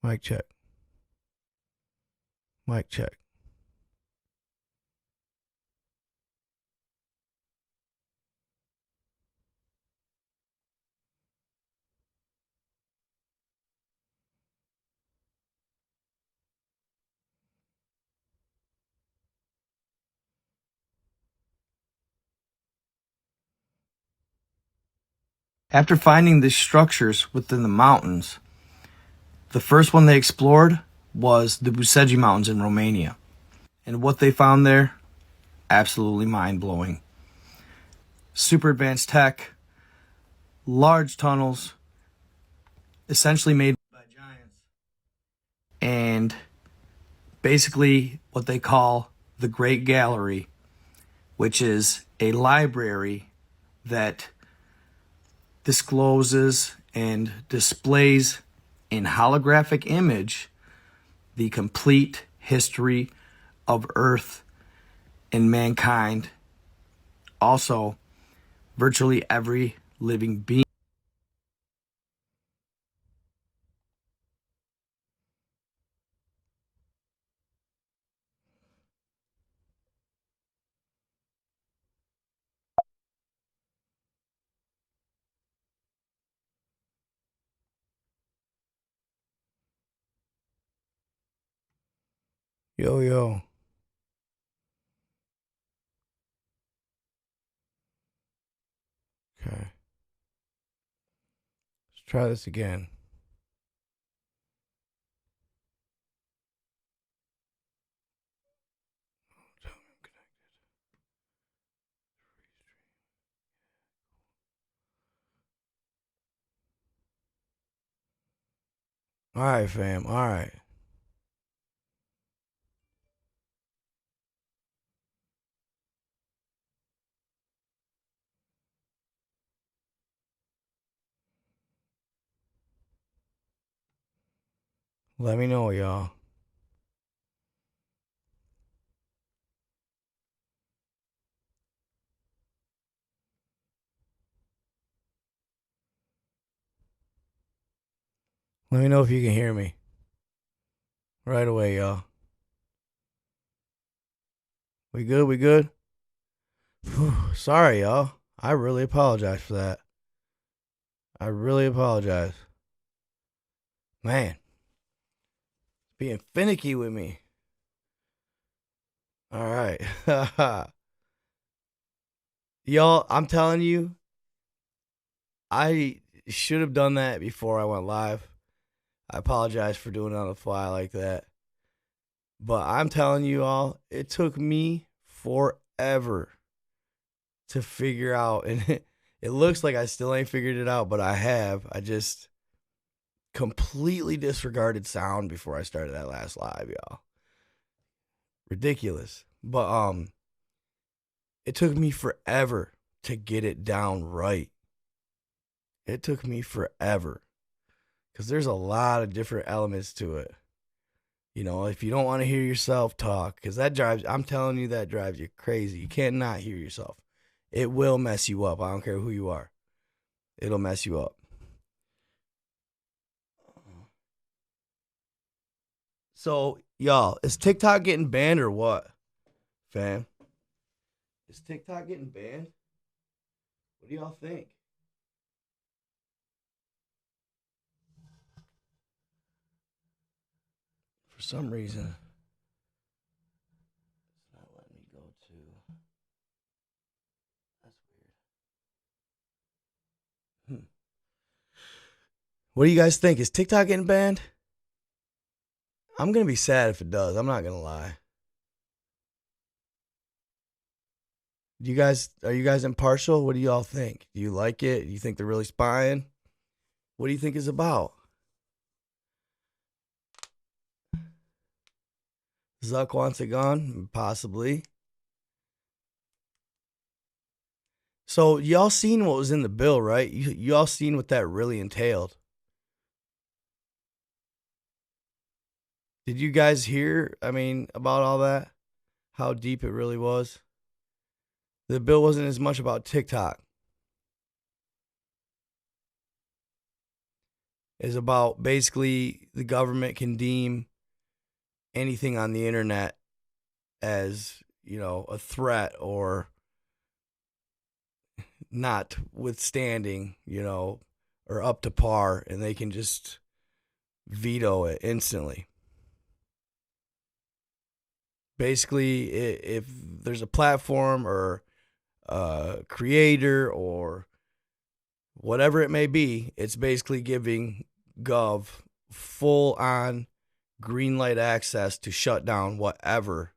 Mic check. Mic check. After finding these structures within the mountains, the first one they explored was the Busegi Mountains in Romania. And what they found there, absolutely mind-blowing. Super advanced tech, large tunnels, essentially made by giants, and basically what they call the Great Gallery, which is a library that discloses and displays in holographic image the complete history of Earth and mankind. Also, virtually every living being. Yo, yo. Okay. Let's try this again. All right, fam. All right. Let me know, y'all. Let me know if you can hear me. Right away, y'all. We good? We good? Whew, sorry, y'all. I really apologize for that. I really apologize. Man, being finicky with me. All right. Y'all, I'm telling you, I should have done that before I went live. I apologize for doing it on the fly like that. But I'm telling you all, it took me forever to figure out. And it looks like I still ain't figured it out, but I have. I just completely disregarded sound before I started that last live, y'all. Ridiculous. But it took me forever to get it down right. It took me forever. Because there's a lot of different elements to it. You know, if you don't want to hear yourself talk, because that drives, I'm telling you, that drives you crazy. You can't not hear yourself. It will mess you up. I don't care who you are. It'll mess you up. So, y'all, is TikTok getting banned or what, fam? Is TikTok getting banned? What do y'all think? For some reason, it's not letting me go to. That's weird. What do you guys think? Is TikTok getting banned? I'm going to be sad if it does. I'm not going to lie. Are you guys impartial? What do y'all think? Do you like it? Do you think they're really spying? What do you think it's about? Zuck wants it gone? Possibly. So y'all seen what was in the bill, right? Y'all seen what that really entailed. Did you guys hear, about all that? How deep it really was? The bill wasn't as much about TikTok. is about basically the government can deem anything on the internet as, a threat or not withstanding, or up to par, and they can just veto it instantly. Basically, if there's a platform or a creator or whatever it may be, it's basically giving Gov full on green light access to shut down whatever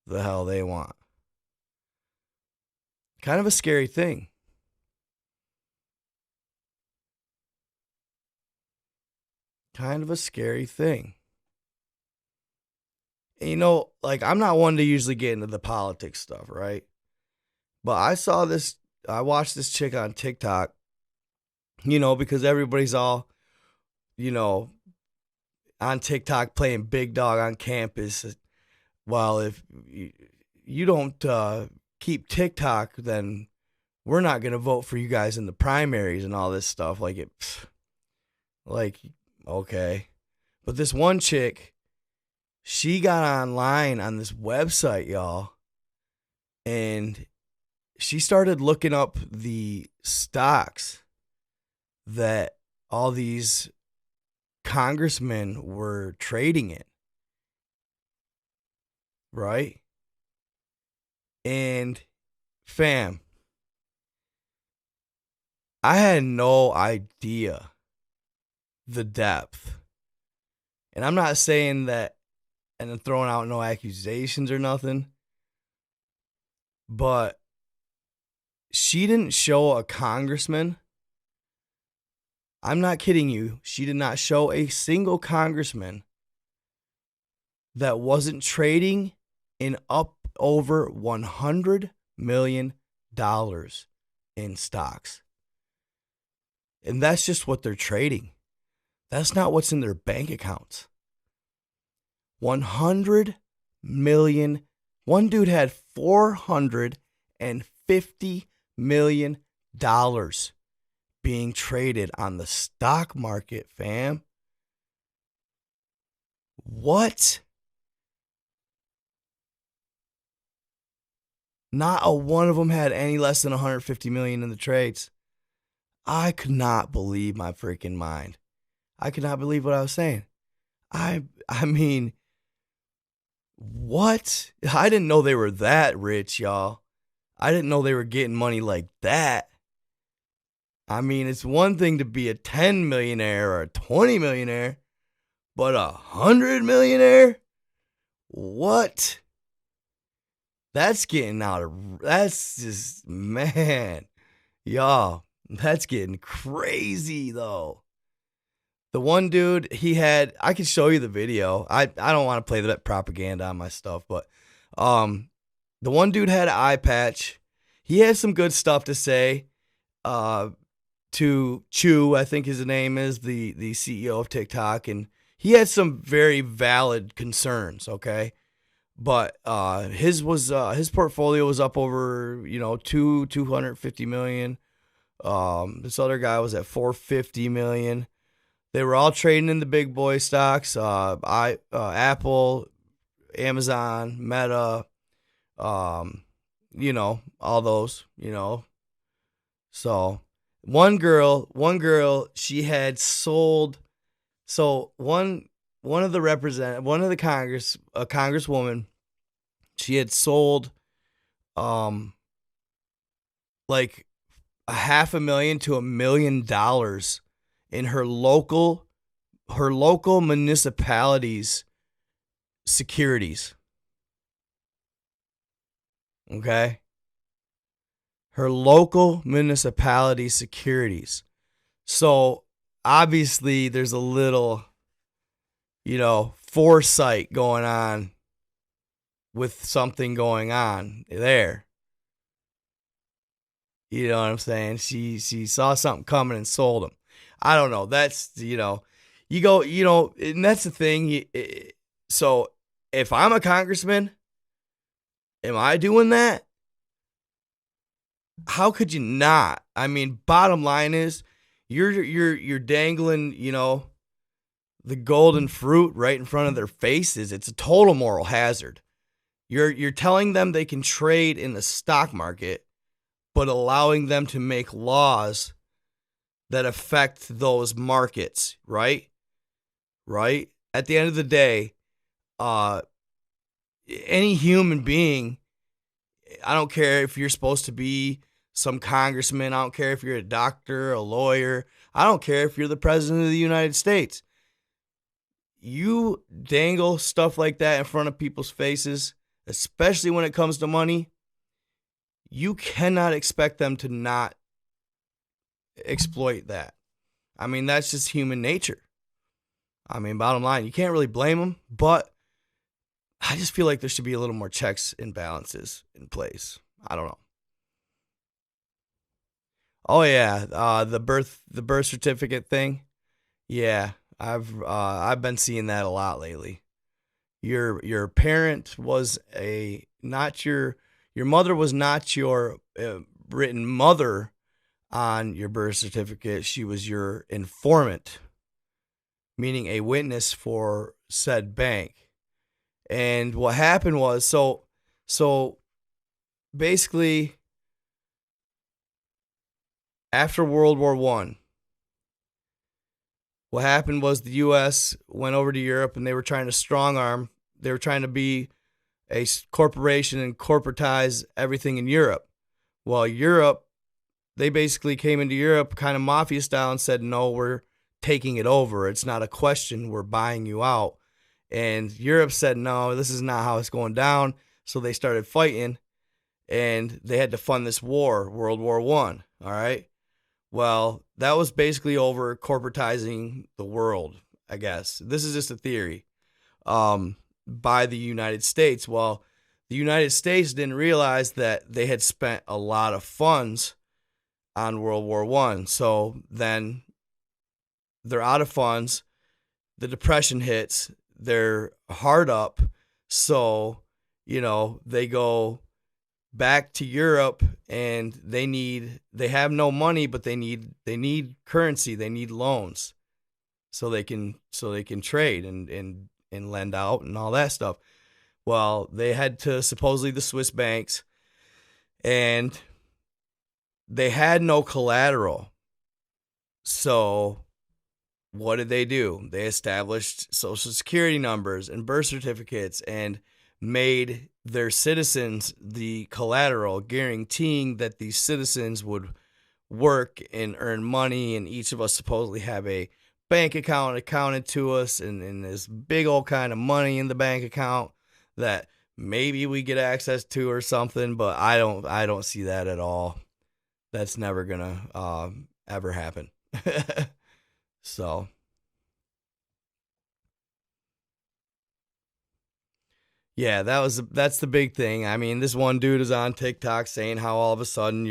the hell they want. Kind of a scary thing. Kind of a scary thing. And I'm not one to usually get into the politics stuff, right? But I watched this chick on TikTok, because everybody's all, on TikTok playing big dog on campus. Well, if you don't keep TikTok, then we're not going to vote for you guys in the primaries and all this stuff. Okay. But this one chick, she got online on this website, y'all, and she started looking up the stocks that all these congressmen were trading in, right? And fam, I had no idea the depth. And I'm not saying that and I'm throwing out no accusations or nothing, but she didn't show a congressman. I'm not kidding you. She did not show a single congressman that wasn't trading in up over $100 million in stocks. And that's just what they're trading. That's not what's in their bank accounts. 100 million. One dude had $450 million being traded on the stock market, fam. What? Not a one of them had any less than 150 million in the trades. I could not believe my freaking mind. I could not believe what I was saying. I mean, what? I didn't know they were that rich, y'all. I didn't know they were getting money like that. I mean, it's one thing to be a 10 millionaire or a 20 millionaire, but 100 millionaire? What? That's getting that's just, man, y'all, that's getting crazy though. The one dude, I could show you the video. I don't want to play that propaganda on my stuff, but the one dude had an eye patch. He had some good stuff to say. To Chu, I think his name is, the CEO of TikTok, and he had some very valid concerns, okay? But his portfolio was up over, 250 million. This other guy was at 450 million. They were all trading in the big boy stocks. Apple, Amazon, Meta, all those, So one girl, she had sold. So one of the congresswoman, she had sold, like $500,000 to $1 million in her local municipality's securities. Okay? Her local municipality securities. So obviously there's a little, foresight going on with something going on there. You know what I'm saying? She saw something coming and sold them. I don't know. That's, you go, and that's the thing. So if I'm a congressman, am I doing that? How could you not? I mean, bottom line is, You're dangling, the golden fruit right in front of their faces. It's a total moral hazard. You're telling them they can trade in the stock market, but allowing them to make laws that affect those markets, right? Right? At the end of the day, any human being, I don't care if you're supposed to be some congressman, I don't care if you're a doctor, a lawyer, I don't care if you're the president of the United States. You dangle stuff like that in front of people's faces, especially when it comes to money, you cannot expect them to not exploit that. I mean, that's just human nature. I mean, bottom line, you can't really blame them, but I just feel like there should be a little more checks and balances in place. I don't know. Oh yeah, the birth certificate thing. Yeah, I've been seeing that a lot lately. Your parent was not your mother was not your written mother on your birth certificate. She was your informant, meaning a witness for said bank. And what happened was, so basically after World War One, what happened was the U.S. went over to Europe and they were trying to strong arm. They were trying to be a corporation and corporatize everything in Europe. Well, Europe, they basically came into Europe kind of mafia style and said, no, we're taking it over. It's not a question. We're buying you out. And Europe said, no, this is not how it's going down. So they started fighting and they had to fund this war, World War One. All right. Well, that was basically over corporatizing the world, I guess. This is just a theory by the United States. Well, the United States didn't realize that they had spent a lot of funds on World War One. So then they're out of funds. The Depression hits. They're hard up. So, they go back to Europe and they have no money, but they need currency. They need loans so they can trade and lend out and all that stuff. Well, they had to supposedly the Swiss banks and they had no collateral. So what did they do? They established social security numbers and birth certificates and made their citizens the collateral, guaranteeing that these citizens would work and earn money, and each of us supposedly have a bank account accounted to us and this big old kind of money in the bank account that maybe we get access to or something, but I don't see that at all. That's never gonna ever happen. So yeah, that's the big thing. I mean, this one dude is on TikTok saying how all of a sudden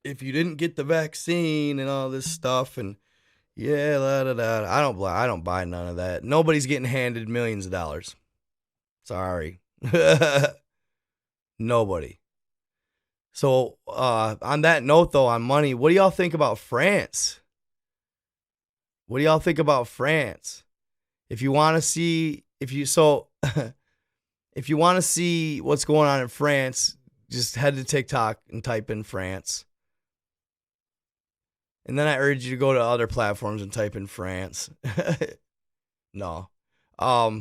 if you didn't get the vaccine and all this stuff, and yeah, da, da, da. I don't buy none of that. Nobody's getting handed millions of dollars. Sorry. Nobody. So, on that note though, on money, what do y'all think about France? What do y'all think about France? If you want to see, if you want to see what's going on in France, just head to TikTok and type in France. And then I urge you to go to other platforms and type in France. No. I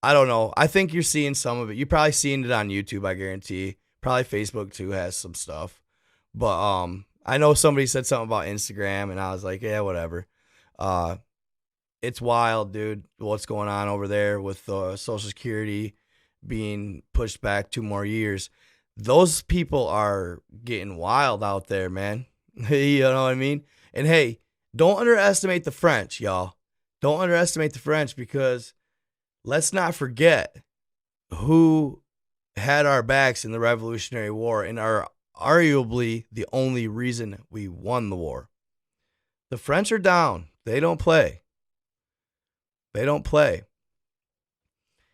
don't know. I think you're seeing some of it. You're probably seeing it on YouTube, I guarantee. Probably Facebook too has some stuff. But I know somebody said something about Instagram and I was like, yeah, whatever. It's wild, dude, what's going on over there with Social Security being pushed back 2 more years. Those people are getting wild out there, man. You know what I mean? And hey, don't underestimate the French, y'all. Don't underestimate the French, because let's not forget who had our backs in the Revolutionary War and are arguably the only reason we won the war. The French are down. They don't play. They don't play.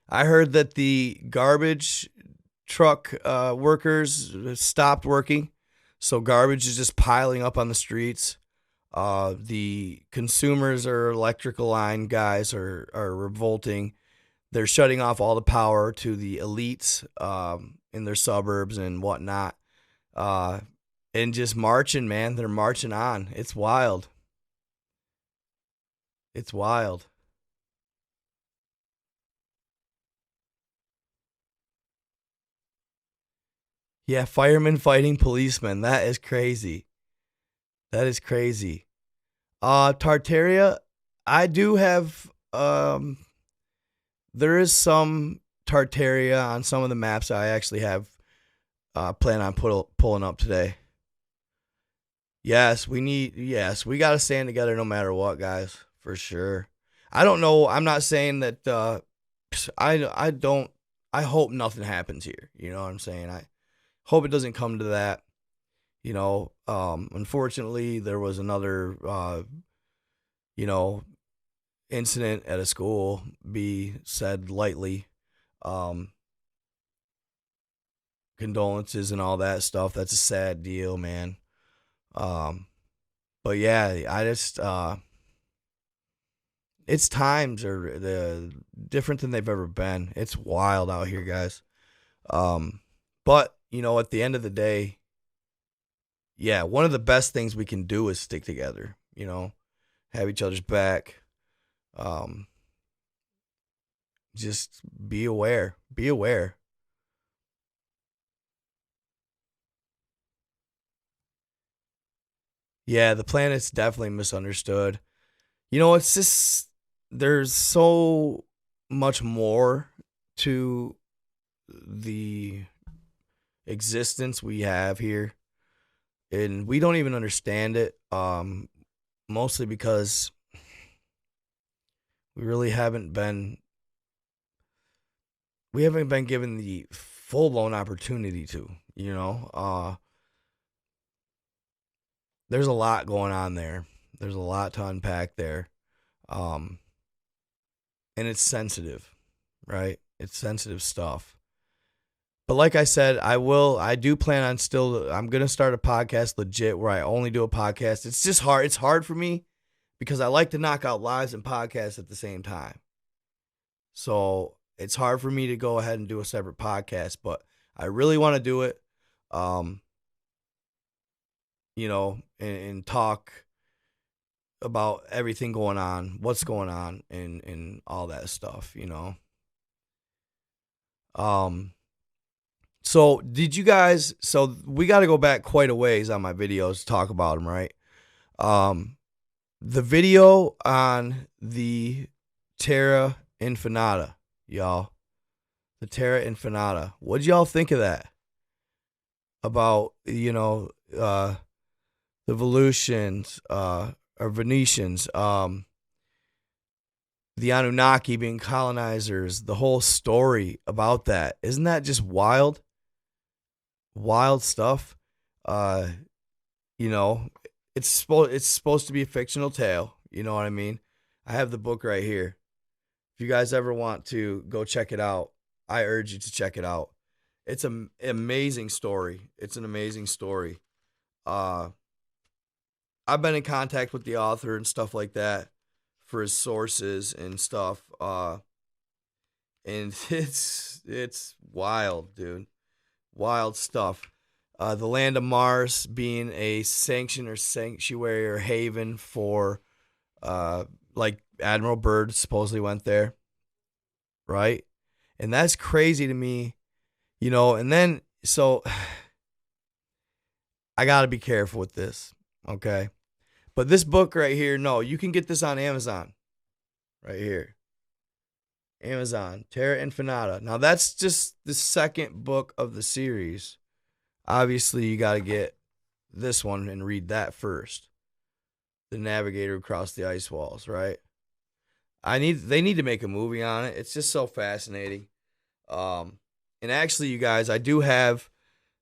I heard that the garbage truck workers stopped working. So garbage is just piling up on the streets. The consumers or electrical line guys are revolting. They're shutting off all the power to the elites in their suburbs and whatnot. Uh, and just marching, man. They're marching on. It's wild. It's wild. Yeah, firemen fighting policemen. That is crazy. That is crazy. Tartaria, I do have there is some Tartaria on some of the maps I actually have plan on pulling up today. Yes, we got to stand together no matter what, guys, for sure. I don't know, I'm not saying that I don't I hope nothing happens here, you know what I'm saying? I hope it doesn't come to that. Unfortunately, there was another you know, incident at a school, be said lightly. Um, Condolences and all that stuff. That's a sad deal, man. Um, but yeah, I just its times are different than they've ever been. It's wild out here, guys. Um, but at the end of the day, yeah, one of the best things we can do is stick together. Have each other's back. Um, just be aware. Be aware. Yeah, the planet's definitely misunderstood. It's just there's so much more to the existence we have here, and we don't even understand it. Mostly because we really haven't been given the full blown opportunity to. There's a lot going on there. There's a lot to unpack there. Um, and it's sensitive, right? It's sensitive stuff. But like I said, I do plan on I'm going to start a podcast legit where I only do a podcast. It's just hard. It's hard for me because I like to knock out lives and podcasts at the same time. So it's hard for me to go ahead and do a separate podcast, but I really want to do it. And talk about everything going on, what's going on, and all that stuff. So did you guys? So we got to go back quite a ways on my videos to talk about them, right? The video on the Terra Infinita, y'all. The Terra Infinita. What'd y'all think of that? About the Volusians, or Venetians, the Anunnaki being colonizers, the whole story about that. Isn't that just wild? Wild stuff. Uh, it's supposed to be a fictional tale. You know what I mean? I have the book right here. If you guys ever want to go check it out, I urge you to check it out. It's an amazing story. It's an amazing story. I've been in contact with the author and stuff like that for his sources and stuff. And it's wild, dude. Wild stuff. The land of Mars being a sanctuary or haven for, like Admiral Byrd supposedly went there, right? And that's crazy to me, And then so I got to be careful with this, okay? But this book right here, no, you can get this on Amazon. Right here. Amazon, Terra Infinita. Now, that's just the second book of the series. Obviously, you got to get this one and read that first. The Navigator across the ice walls, right? They need to make a movie on it. It's just so fascinating. And actually, you guys, I do have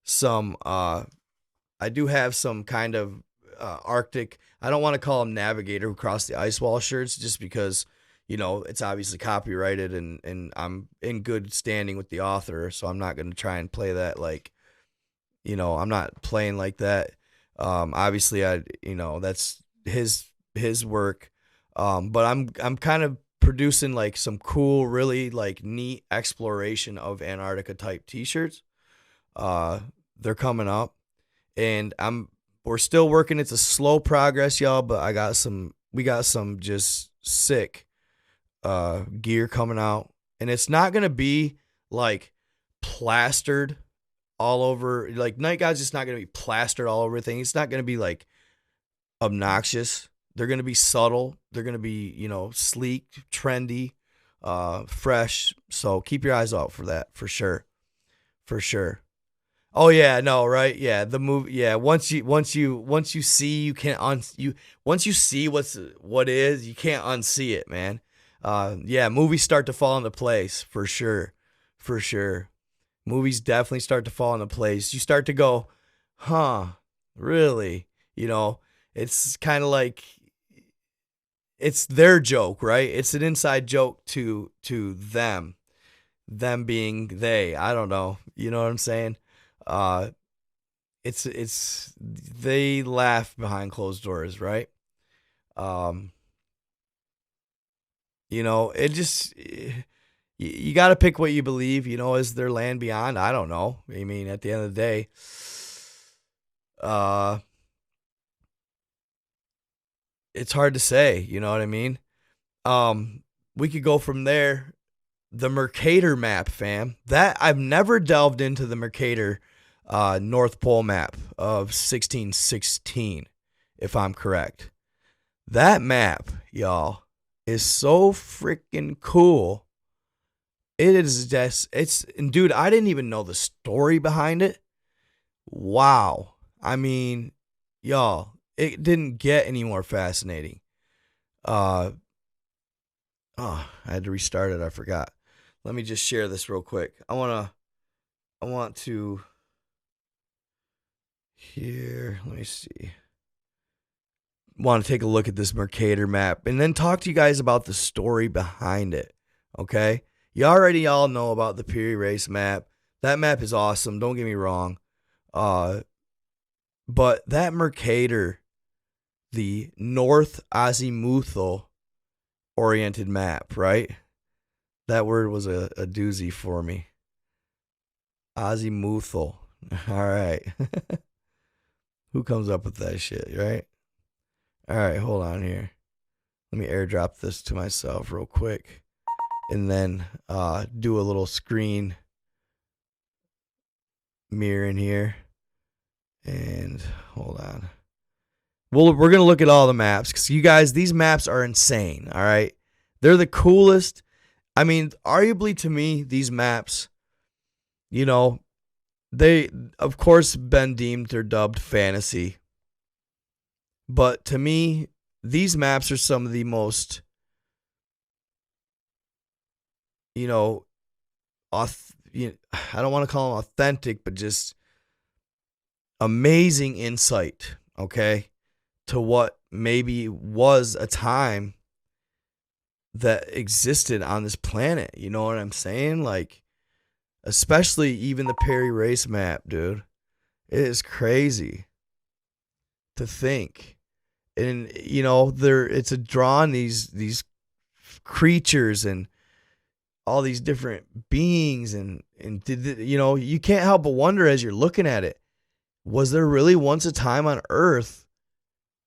some kind of Arctic. I don't want to call them Navigator across the ice wall shirts, just because it's obviously copyrighted, and I'm in good standing with the author, so I'm not going to try and play that I'm not playing like that. Obviously, that's his work. But I'm kind of producing like some cool, really like neat exploration of Antarctica type t-shirts. They're coming up, and we're still working. It's a slow progress, y'all, but we got some just sick gear coming out, and it's not gonna be like plastered all over. Like Night God's just not gonna be plastered all over things. It's not gonna be like obnoxious. They're gonna be subtle. They're gonna be, sleek, trendy, fresh. So keep your eyes out for that, for sure, for sure. Oh yeah, no, right? Yeah, the movie. Yeah, once you see, you can't once you see what is, you can't unsee it, man. Yeah, movies start to fall into place for sure, for sure. Movies definitely start to fall into place. You start to go, huh? Really? It's kind of like it's their joke, right? It's an inside joke to them being they. I don't know. You know what I'm saying? Uh, it's they laugh behind closed doors, right? Um, it just you got to pick what you believe. Is there land beyond? I don't know. I mean, at the end of the day, uh, it's hard to say. You know what I mean? We could go from there. The Mercator map, fam. That I've never delved into the Mercator North Pole map of 1616, if I'm correct. That map, y'all, is so freaking cool. It is just, and dude, I didn't even know the story behind it. Wow. I mean, y'all, it didn't get any more fascinating. I had to restart it. I forgot. Let me just share this real quick. I want to here. Let me see. Want to take a look at this Mercator map and then talk to you guys about the story behind it. Okay. You already all know about the Piri Race map. That map is awesome. Don't get me wrong. But that Mercator, the North Azimuthal oriented map, right? That word was a doozy for me. Azimuthal. All right. Who comes up with that shit, right? All right, hold on here. Let me airdrop this to myself real quick. And then do a little screen mirror in here. And hold on. Well, we're going to look at all the maps because you guys, these maps are insane, all right? They're the coolest. I mean, arguably to me, these maps, they, of course, been deemed or dubbed fantasy. But to me, these maps are some of the most, I don't want to call them authentic, but just amazing insight, okay, to what maybe was a time that existed on this planet. You know what I'm saying? Like, especially even the Piri Race map, dude. It is crazy to think. And, it's a draw on these creatures and all these different beings. And you can't help but wonder as you're looking at it, was there really once a time on Earth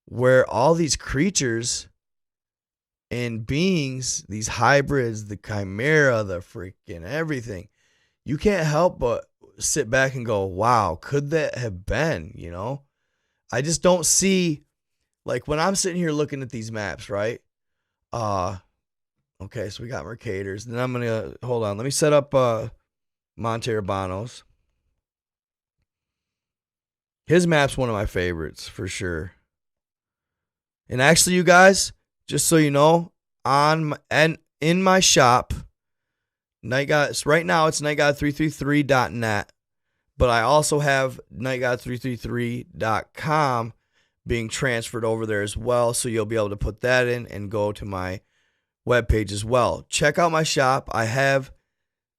where all these creatures and beings, these hybrids, the chimera, the freaking everything, you can't help but sit back and go, wow, could that have been, I just don't see, like when I'm sitting here looking at these maps, right? Okay, so we got Mercators. Then I'm going to, hold on, let me set up Monte Urbano's. His map's one of my favorites for sure. And actually, you guys, just so you know, in my shop, right now it's nightgod333.net, but I also have nightgod333.com being transferred over there as well, so you'll be able to put that in and go to my webpage as well. Check out my shop. I have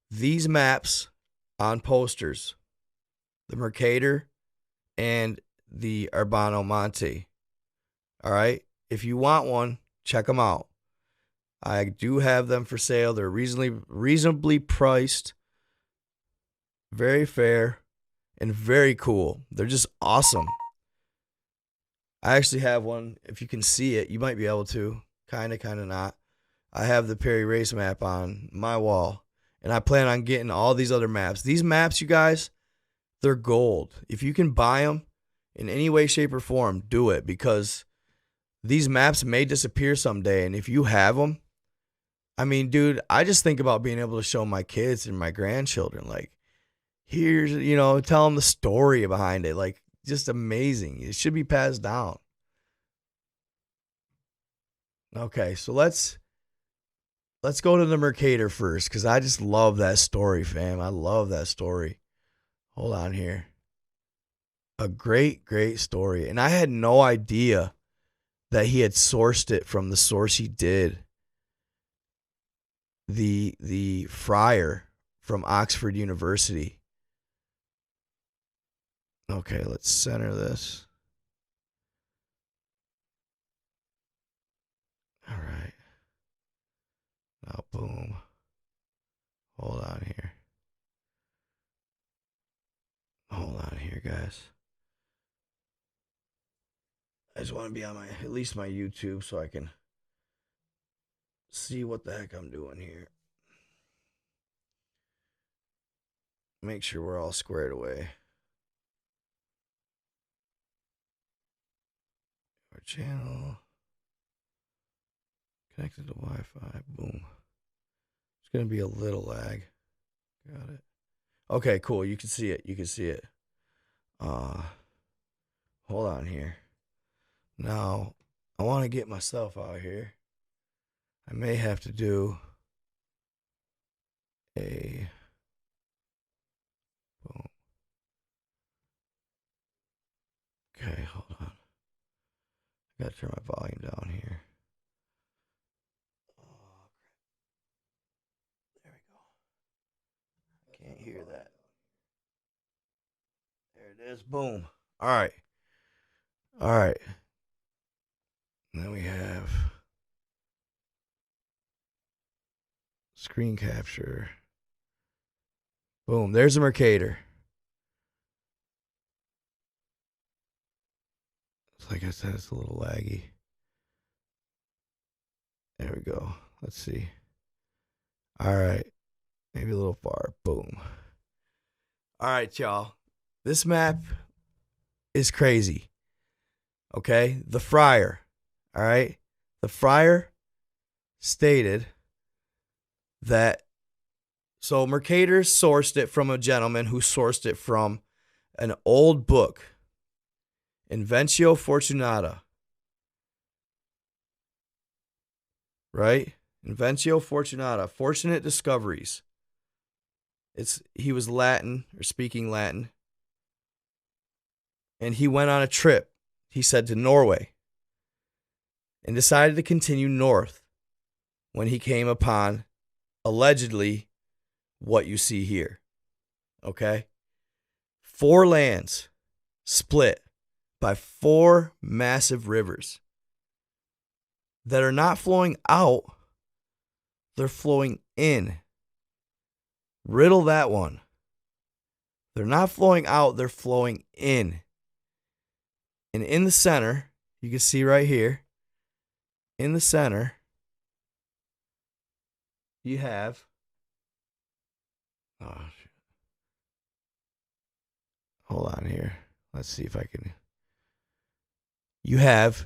these maps on posters, the Mercator and the Urbano Monte. All right. if you want one, check them out. I do have them for sale. They're reasonably priced, very fair, and very cool. They're just awesome. I actually have one. If you can see it, you might be able to. Kind of not. I have the Perry race map on my wall, and I plan on getting all these other maps. These maps, you guys, they're gold. If you can buy them in any way, shape, or form, do it, because these maps may disappear someday, and if you have them, I mean, dude, I just think about being able to show my kids and my grandchildren, like, here's, tell them the story behind it. Like, just amazing. It should be passed down. Okay, so let's go to the Mercator first, because I just love that story, fam. I love that story. Hold on here. A great, great story. And I had no idea that he had sourced it from the source he did. The friar from Oxford University. Okay, let's center this. All right. Now, boom. Hold on here. Hold on here, guys. I just want to be on at least my YouTube so I can see what the heck I'm doing here. Make sure we're all squared away. Our channel. Connected to Wi-Fi. Boom. It's going to be a little lag. Got it. Okay, cool. You can see it. Hold on here. Now, I want to get myself out here. I may have to do a boom. Okay, hold on. I gotta turn my volume down here. Oh, there we go. I can't hear that. There it is. Boom. All right. And then we have screen capture. Boom. There's a Mercator. Like I said, it's a little laggy. There we go. Let's see. All right. Maybe a little far. Boom. All right, y'all. This map is crazy. Okay? The friar. All right? The friar stated that, so Mercator sourced it from a gentleman who sourced it from an old book, Inventio Fortunata. Right? Inventio Fortunata, Fortunate Discoveries. He was Latin, or speaking Latin. And he went on a trip, he said, to Norway, and decided to continue north when he came upon, allegedly, what you see here. Okay? 4 lands split by 4 massive rivers that are not flowing out, they're flowing in. Riddle that one. They're not flowing out, they're flowing in. And in the center, you can see right here, in the center, you have, oh, shit. Hold on here. Let's see if I can. You have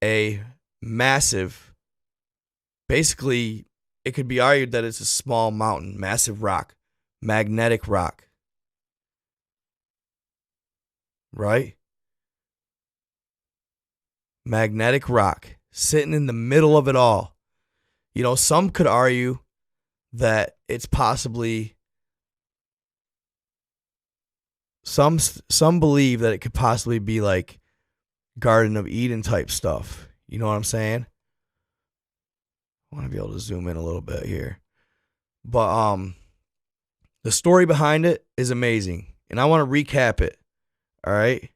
a massive, basically, it could be argued that it's a small mountain, massive rock, magnetic rock. Right? Magnetic rock sitting in the middle of it all. You know, some could argue that it's possibly, some believe that it could possibly be like Garden of Eden type stuff. You know what I'm saying? I want to be able to zoom in a little bit here. But the story behind it is amazing. And I want to recap it. All right?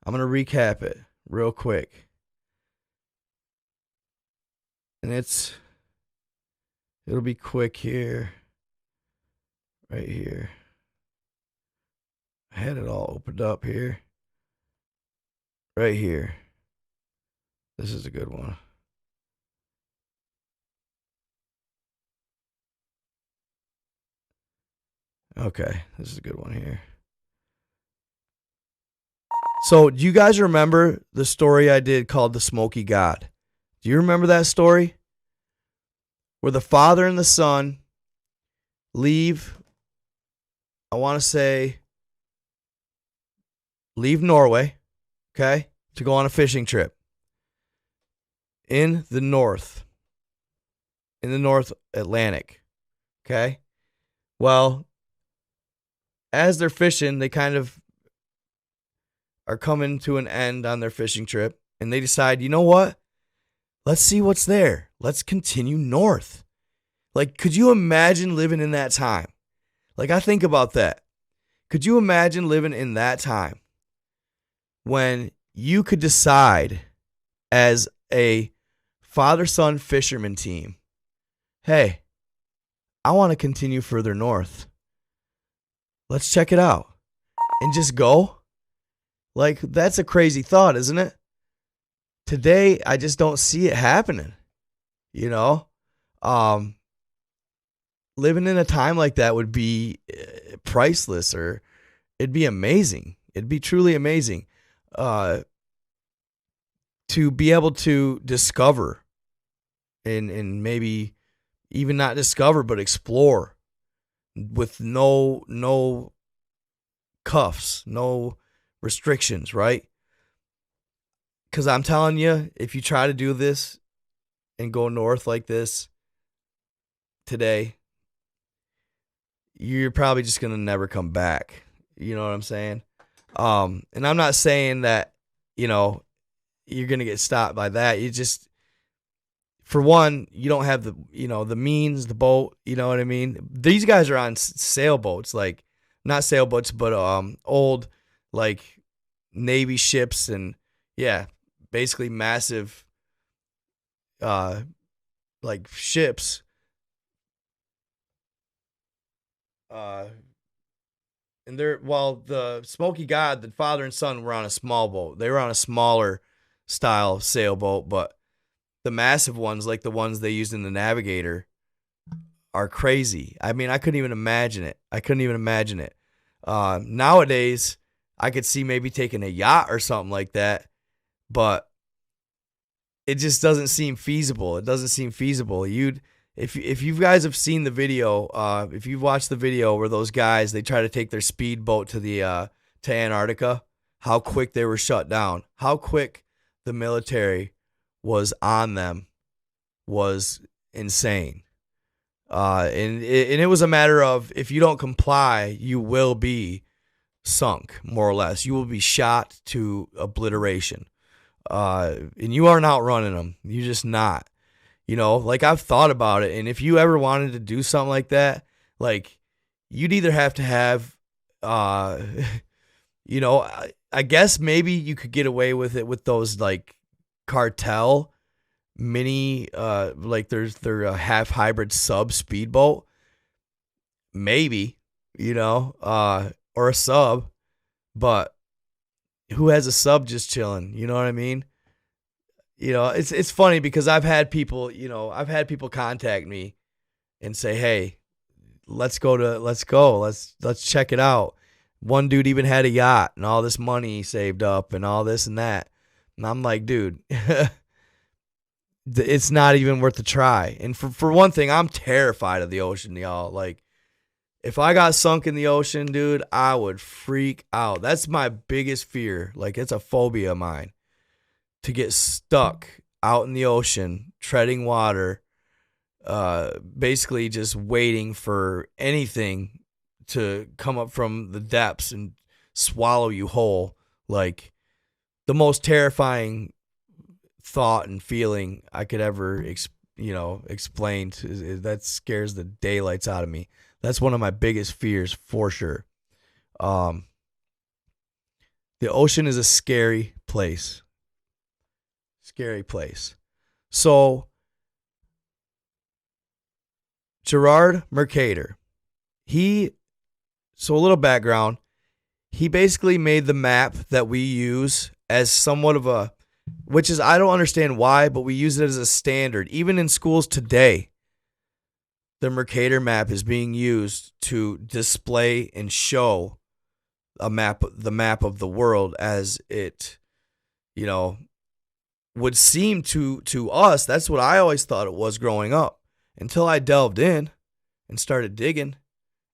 I'm going to recap it real quick. And it'll be quick here. Right here. I had it all opened up here. Right here. This is a good one. Okay, this is a good one here. So, do you guys remember the story I did called The Smoky God? Do you remember that story? Where the father and the son leave, I want to say, leave Norway, okay, to go on a fishing trip in the North Atlantic, okay? Well, as they're fishing, they kind of are coming to an end on their fishing trip, and they decide, you know what? Let's see what's there. Let's continue north. Like, could you imagine living in that time? Like, I think about that. Could you imagine living in that time when you could decide as a father-son fisherman team, hey, I want to continue further north. Let's check it out. And just go? Like, that's a crazy thought, isn't it? Today, I just don't see it happening. You know? Living in a time like that would be priceless, or it'd be amazing. It'd be truly amazing to be able to discover and maybe even not discover, but explore with no cuffs, no restrictions, right? Because I'm telling you, if you try to do this and go north like this today, you're probably just going to never come back. You know what I'm saying? And I'm not saying that, you know, you're going to get stopped by that. You just, for one, you don't have the, you know, the means, the boat, you know what I mean? These guys are on sailboats, like, not sailboats, but old, like, Navy ships, and, yeah, basically massive, like, ships. And while the Smoky God, the father and son, were on a small boat. They were on a smaller style sailboat, but the massive ones, like the ones they used in the Navigator, are crazy. I mean, I couldn't even imagine it. Nowadays, I could see maybe taking a yacht or something like that, but it just doesn't seem feasible. If you guys have seen the video, if you've watched the video where those guys, they try to take their speedboat to the to Antarctica, how quick they were shut down, how quick the military was on them was insane. And it was a matter of, if you don't comply, you will be sunk, more or less. You will be shot to obliteration. And you aren't outrunning them. You're just not. You know, like, I've thought about it, and if you ever wanted to do something like that, like, you'd either have to have, you know, I guess maybe you could get away with it with those, like, cartel mini, like, they're a half hybrid sub speedboat, maybe, you know, or a sub, but who has a sub just chilling? You know what I mean? You know, it's funny because I've had people contact me and say, "Hey, let's go, let's check it out." One dude even had a yacht and all this money saved up and all this and that. And I'm like, dude, it's not even worth a try. And for one thing, I'm terrified of the ocean, y'all. Like, if I got sunk in the ocean, dude, I would freak out. That's my biggest fear. Like, it's a phobia of mine. To get stuck out in the ocean, treading water, basically just waiting for anything to come up from the depths and swallow you whole. Like, the most terrifying thought and feeling I could ever, explain. That scares the daylights out of me. That's one of my biggest fears, for sure. The ocean is a scary place. Scary place. So Gerard Mercator. So a little background. He basically made the map that we use as somewhat of a, which is, I don't understand why, but we use it as a standard. Even in schools today, the Mercator map is being used to display and show the map of the world as it, would seem to us. That's what I always thought it was growing up, until I delved in and started digging,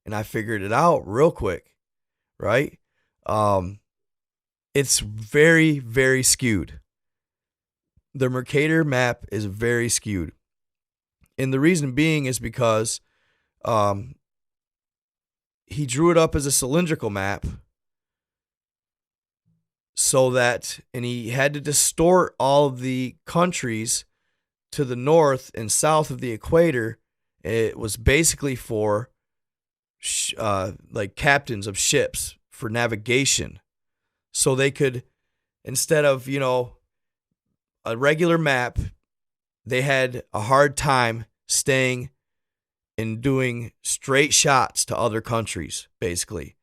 and I figured it out real quick, right? It's very, very skewed. The Mercator map is very skewed. And the reason being is because he drew it up as a cylindrical map so that, and he had to distort all of the countries to the north and south of the equator. It was basically for like captains of ships for navigation. So they could, instead of, a regular map, they had a hard time staying and doing straight shots to other countries, basically.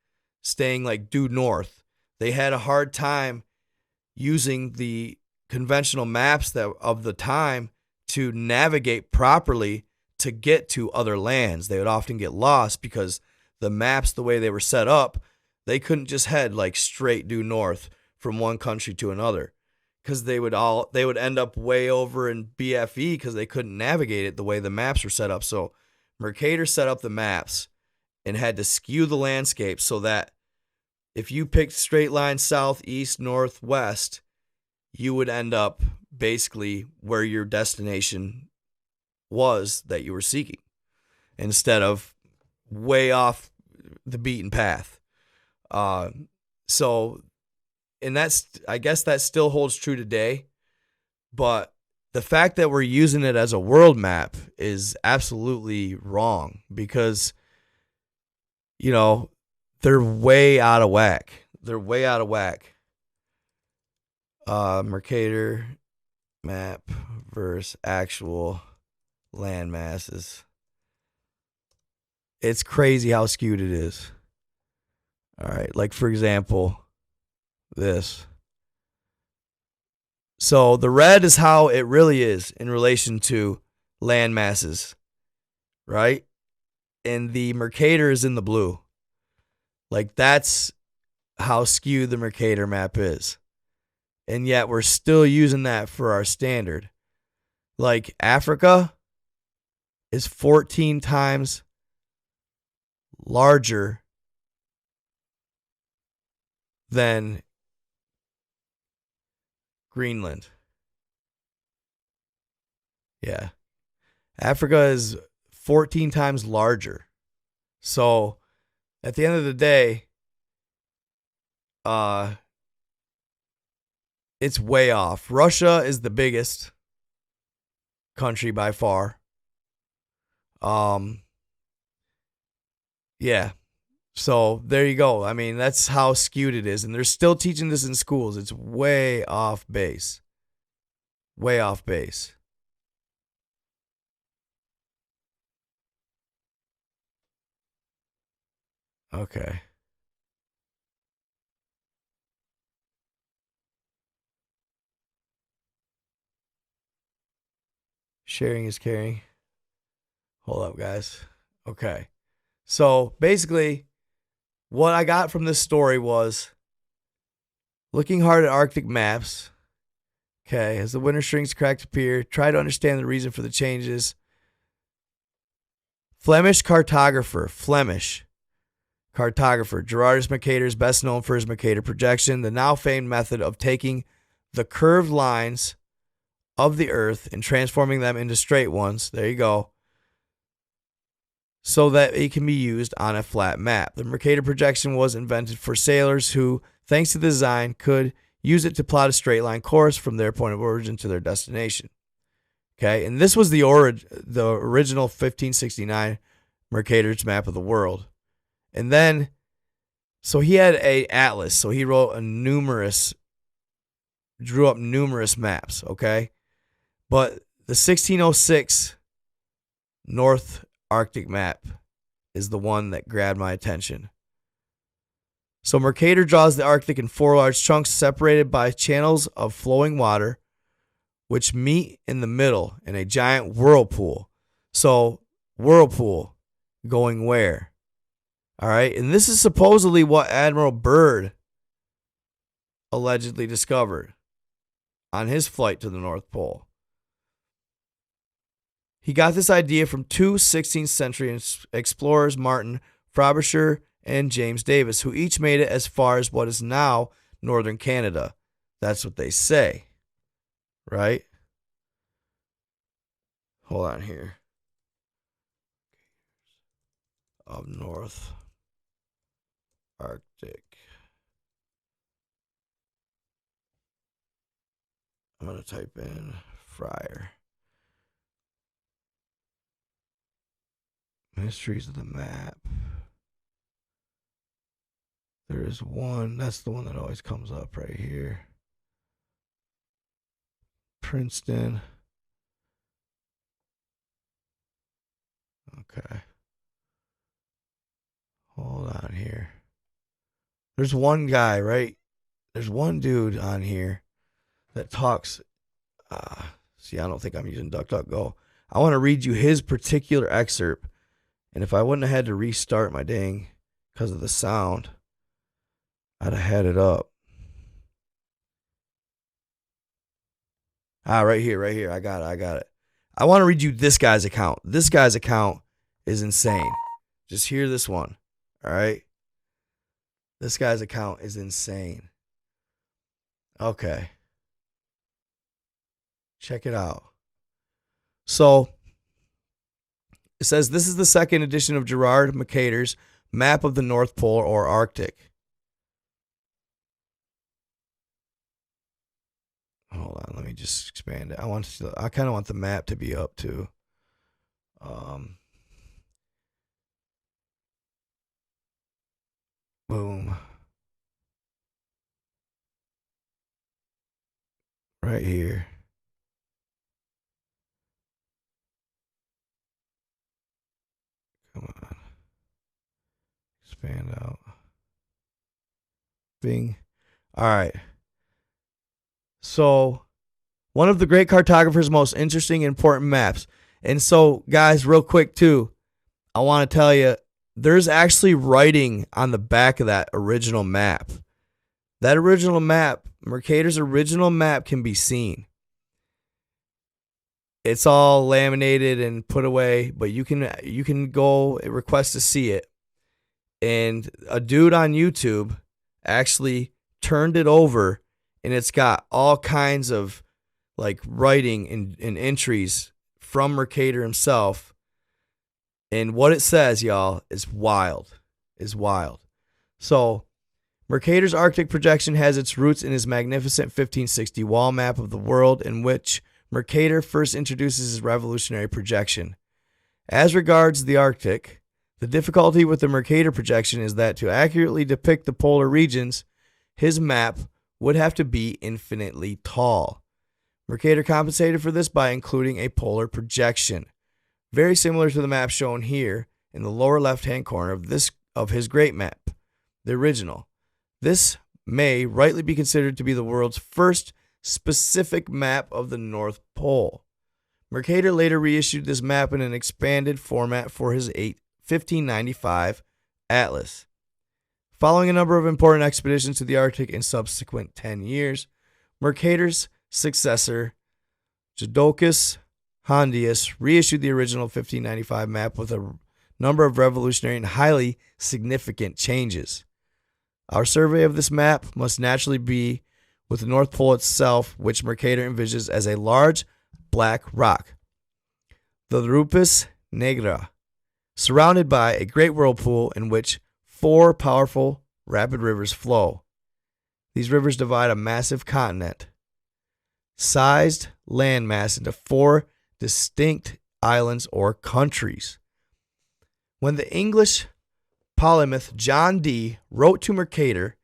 Staying like due north. They had a hard time using the conventional maps of the time to navigate properly to get to other lands. They would often get lost because the maps, the way they were set up, they couldn't just head like straight due north from one country to another, because they would end up way over in BFE because they couldn't navigate it the way the maps were set up. So Mercator set up the maps and had to skew the landscape so that if you picked straight line south, east, north, west, you would end up basically where your destination was that you were seeking, instead of way off the beaten path. So, and I guess that still holds true today, but the fact that we're using it as a world map is absolutely wrong, because, they're way out of whack. Mercator map versus actual land masses. It's crazy how skewed it is. All right, like for example, this. So the red is how it really is in relation to land masses, right? And the Mercator is in the blue. Like, that's how skewed the Mercator map is. And yet we're still using that for our standard. Like, Africa is 14 times larger than Greenland. Yeah. Africa is 14 times larger. So at the end of the day, it's way off. Russia is the biggest country by far. Yeah. So there you go. I mean, that's how skewed it is. And they're still teaching this in schools. It's way off base. Way off base. Okay. Sharing is caring. Hold up, guys. Okay. So basically, what I got from this story was looking hard at Arctic maps. Okay. As the winter shrinks, cracks appear. Try to understand the reason for the changes. Flemish cartographer. Gerardus Mercator is best known for his Mercator projection, the now famed method of taking the curved lines of the earth and transforming them into straight ones. There you go. So that it can be used on a flat map. The Mercator projection was invented for sailors who, thanks to the design, could use it to plot a straight line course from their point of origin to their destination. Okay, and this was the original 1569 Mercator's map of the world. And then, so he had a atlas. So he drew up numerous maps. Okay, but the 1606 North Arctic map is the one that grabbed my attention. So Mercator draws the Arctic in 4 large chunks separated by channels of flowing water, which meet in the middle in a giant whirlpool. So, whirlpool going where? All right. And this is supposedly what Admiral Byrd allegedly discovered on his flight to the North Pole. He got this idea from 2 16th century explorers, Martin Frobisher and James Davis, who each made it as far as what is now northern Canada. That's what they say, right? Hold on here. Of North Arctic. I'm going to type in Fryer. Mysteries of the map. There is one. That's the one that always comes up right here. Princeton. Okay. Hold on here. There's one guy, right? There's one dude on here that talks. See, I don't think I'm using DuckDuckGo. I want to read you his particular excerpt. And if I wouldn't have had to restart my dang because of the sound, I'd have had it up. Right here. I got it. I want to read you this guy's account. This guy's account is insane. Just hear this one. All right. This guy's account is insane. Okay. Check it out. So, it says this is the second edition of Gerard Mercator's Map of the North Pole or Arctic. Hold on, let me just expand it. I kind of want the map to be up too. Boom. Right here. Come on. Expand out. Bing. All right. So, one of the great cartographer's most interesting and important maps. And so, guys, real quick too, I want to tell you, there's actually writing on the back of that original map. That original map, Mercator's original map, can be seen. It's all laminated and put away, but you can go request to see it. And a dude on YouTube actually turned it over, and it's got all kinds of like writing and entries from Mercator himself. And what it says, y'all, is wild. So, Mercator's Arctic projection has its roots in his magnificent 1560 wall map of the world, in which Mercator first introduces his revolutionary projection. As regards the Arctic, the difficulty with the Mercator projection is that to accurately depict the polar regions, his map would have to be infinitely tall. Mercator compensated for this by including a polar projection, very similar to the map shown here in the lower left-hand corner of his great map, the original. This may rightly be considered to be the world's first specific map of the North Pole. Mercator later reissued this map in an expanded format for his 1595 Atlas. Following a number of important expeditions to the Arctic in subsequent 10 years, Mercator's successor, Jodocus Hondius, reissued the original 1595 map with a number of revolutionary and highly significant changes. Our survey of this map must naturally be with the North Pole itself, which Mercator envisages as a large black rock, the Rupus Negra, surrounded by a great whirlpool in which 4 powerful, rapid rivers flow. These rivers divide a massive continent sized landmass into 4 distinct islands or countries. When the English polymath John Dee wrote to Mercator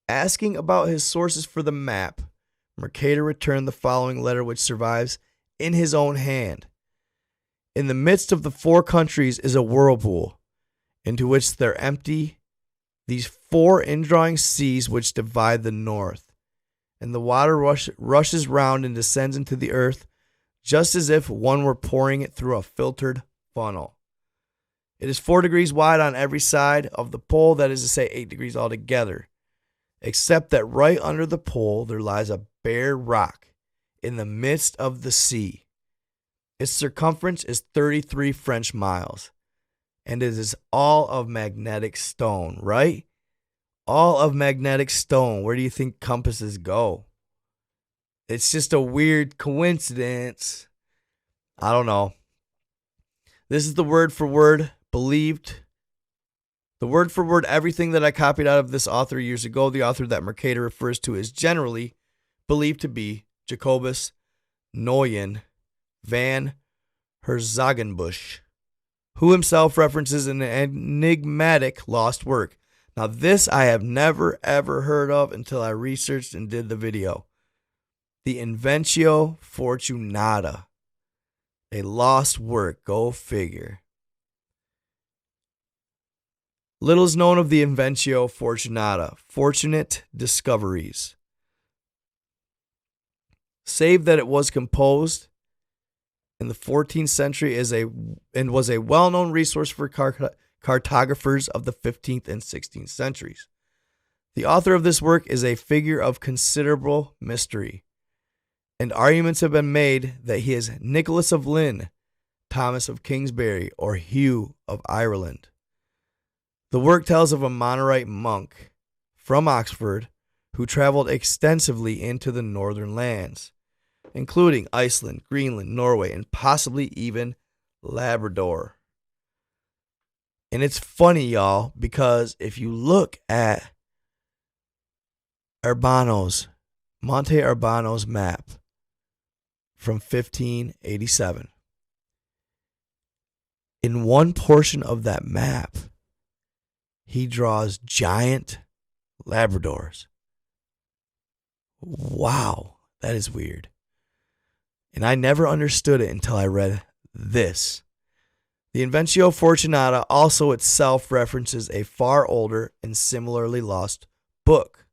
asking about his sources for the map, Mercator returned the following letter, which survives in his own hand. In the midst of the four countries is a whirlpool, into which there empty these four indrawing seas which divide the north. And the water rushes round and descends into the earth, just as if one were pouring it through a filtered funnel. It is 4 degrees wide on every side of the pole, that is to say 8 degrees altogether, except that right under the pole there lies a bare rock in the midst of the sea. Its circumference is 33 French miles, and it is all of magnetic stone, right? All of magnetic stone. Where do you think compasses go? It's just a weird coincidence. I don't know. This is the word for word believed. The word for word everything that I copied out of this author years ago. The author that Mercator refers to is generally believed to be Jacobus Noyen van Herzogenbusch, who himself references an enigmatic lost work. Now, this I have never, ever heard of until I researched and did the video. The Inventio Fortunata, a lost work, go figure. Little is known of the Inventio Fortunata, fortunate discoveries, save that it was composed in the 14th century and was a well-known resource for cartographers of the 15th and 16th centuries. The author of this work is a figure of considerable mystery, and arguments have been made that he is Nicholas of Lynn, Thomas of Kingsbury, or Hugh of Ireland. The work tells of a Monarite monk from Oxford who traveled extensively into the northern lands, including Iceland, Greenland, Norway, and possibly even Labrador. And it's funny, y'all, because if you look at Monte Urbano's map from 1587, in one portion of that map, he draws giant Labradors. Wow, that is weird. And I never understood it until I read this. The Inventio Fortunata also itself references a far older and similarly lost book,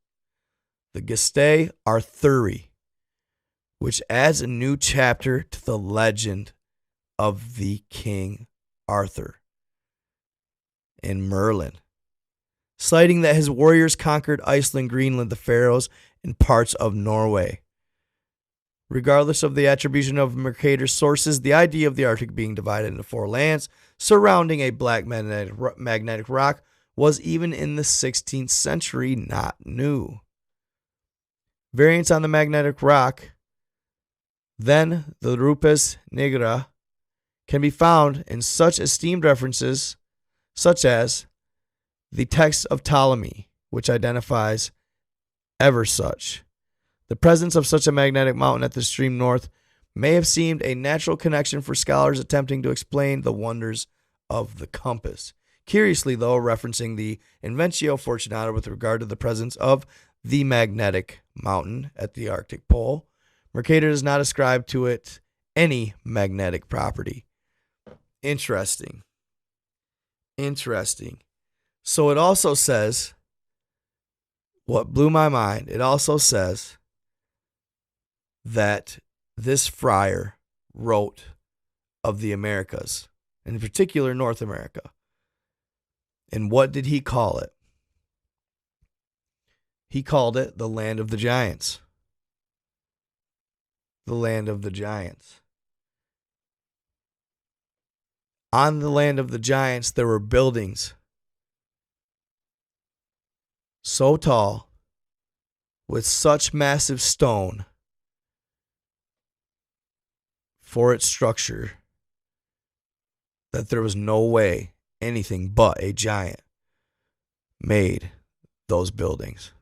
the Gestae Arthuri, which adds a new chapter to the legend of the King Arthur and Merlin, citing that his warriors conquered Iceland, Greenland, the Faroes, and parts of Norway. Regardless of the attribution of Mercator's sources, the idea of the Arctic being divided into 4 lands surrounding a black magnetic rock was even in the 16th century not new. Variants on the magnetic rock, then the Rupes Nigra, can be found in such esteemed references such as the text of Ptolemy, which identifies ever such. The presence of such a magnetic mountain at the extreme north may have seemed a natural connection for scholars attempting to explain the wonders of the compass. Curiously, though, referencing the Inventio Fortunata with regard to the presence of the magnetic mountain at the Arctic pole, Mercator does not ascribe to it any magnetic property. Interesting. So it also says, what blew my mind, it also says that this friar wrote of the Americas, in particular North America. And what did he call it? He called it the land of the giants. The land of the giants. On the land of the giants, there were buildings so tall, with such massive stone for its structure, that there was no way anything but a giant made those buildings.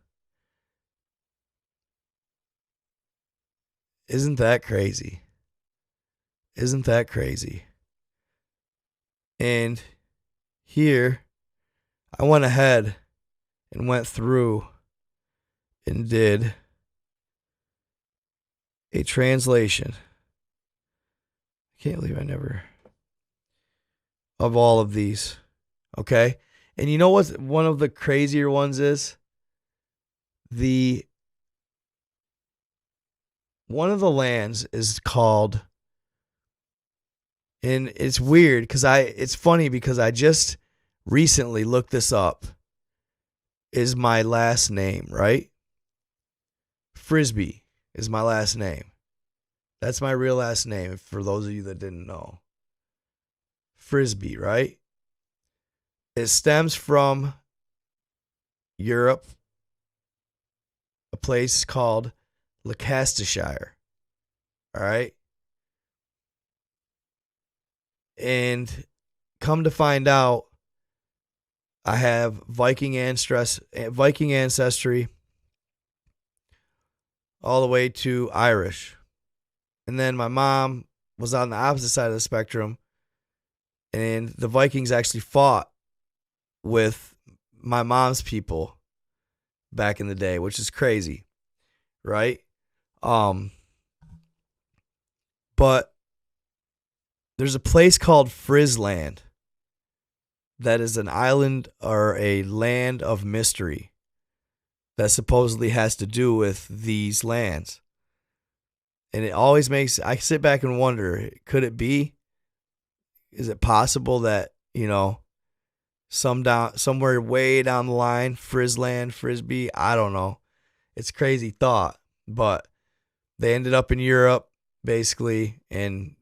Isn't that crazy? And here, I went ahead and went through and did a translation. I can't believe I never of all of these. Okay? And you know what one of the crazier ones is? One of the lands is called, and it's weird because it's funny because I just recently looked this up, is my last name, right? Frisbee is my last name. That's my real last name, for those of you that didn't know. Frisbee, right? It stems from Europe, a place called Leicestershire. All right. And come to find out, I have Viking ancestry all the way to Irish. And then my mom was on the opposite side of the spectrum, and the Vikings actually fought with my mom's people back in the day, which is crazy, right? But there's a place called Frisland that is an island or a land of mystery that supposedly has to do with these lands. And it always makes, I sit back and wonder, could it be? Is it possible that, somewhere way down the line, Frisland, Frisbee, I don't know. It's a crazy thought, but they ended up in Europe, basically, and,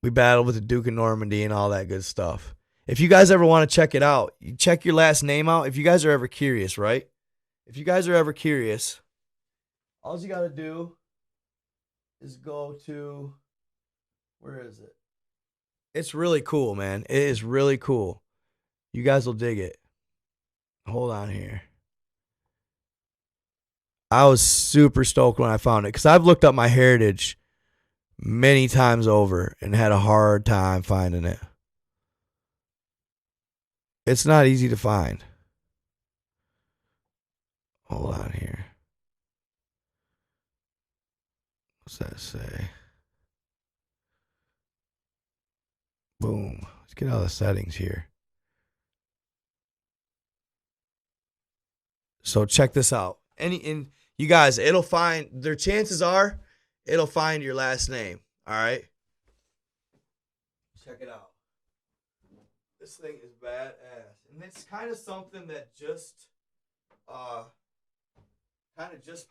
we battled with the Duke of Normandy and all that good stuff. If you guys ever want to check it out, you check your last name out. If you guys are ever curious, right? If you guys are ever curious, all you got to do is go to, where is it? It's really cool, man. It is really cool. You guys will dig it. Hold on here. I was super stoked when I found it because I've looked up my heritage many times over and had a hard time finding it. It's not easy to find. Hold on here. What's that say? Boom. Let's get out of the settings here. So check this out. And you guys, chances are it'll find your last name. All right. Check it out. This thing is badass. And it's kind of something that just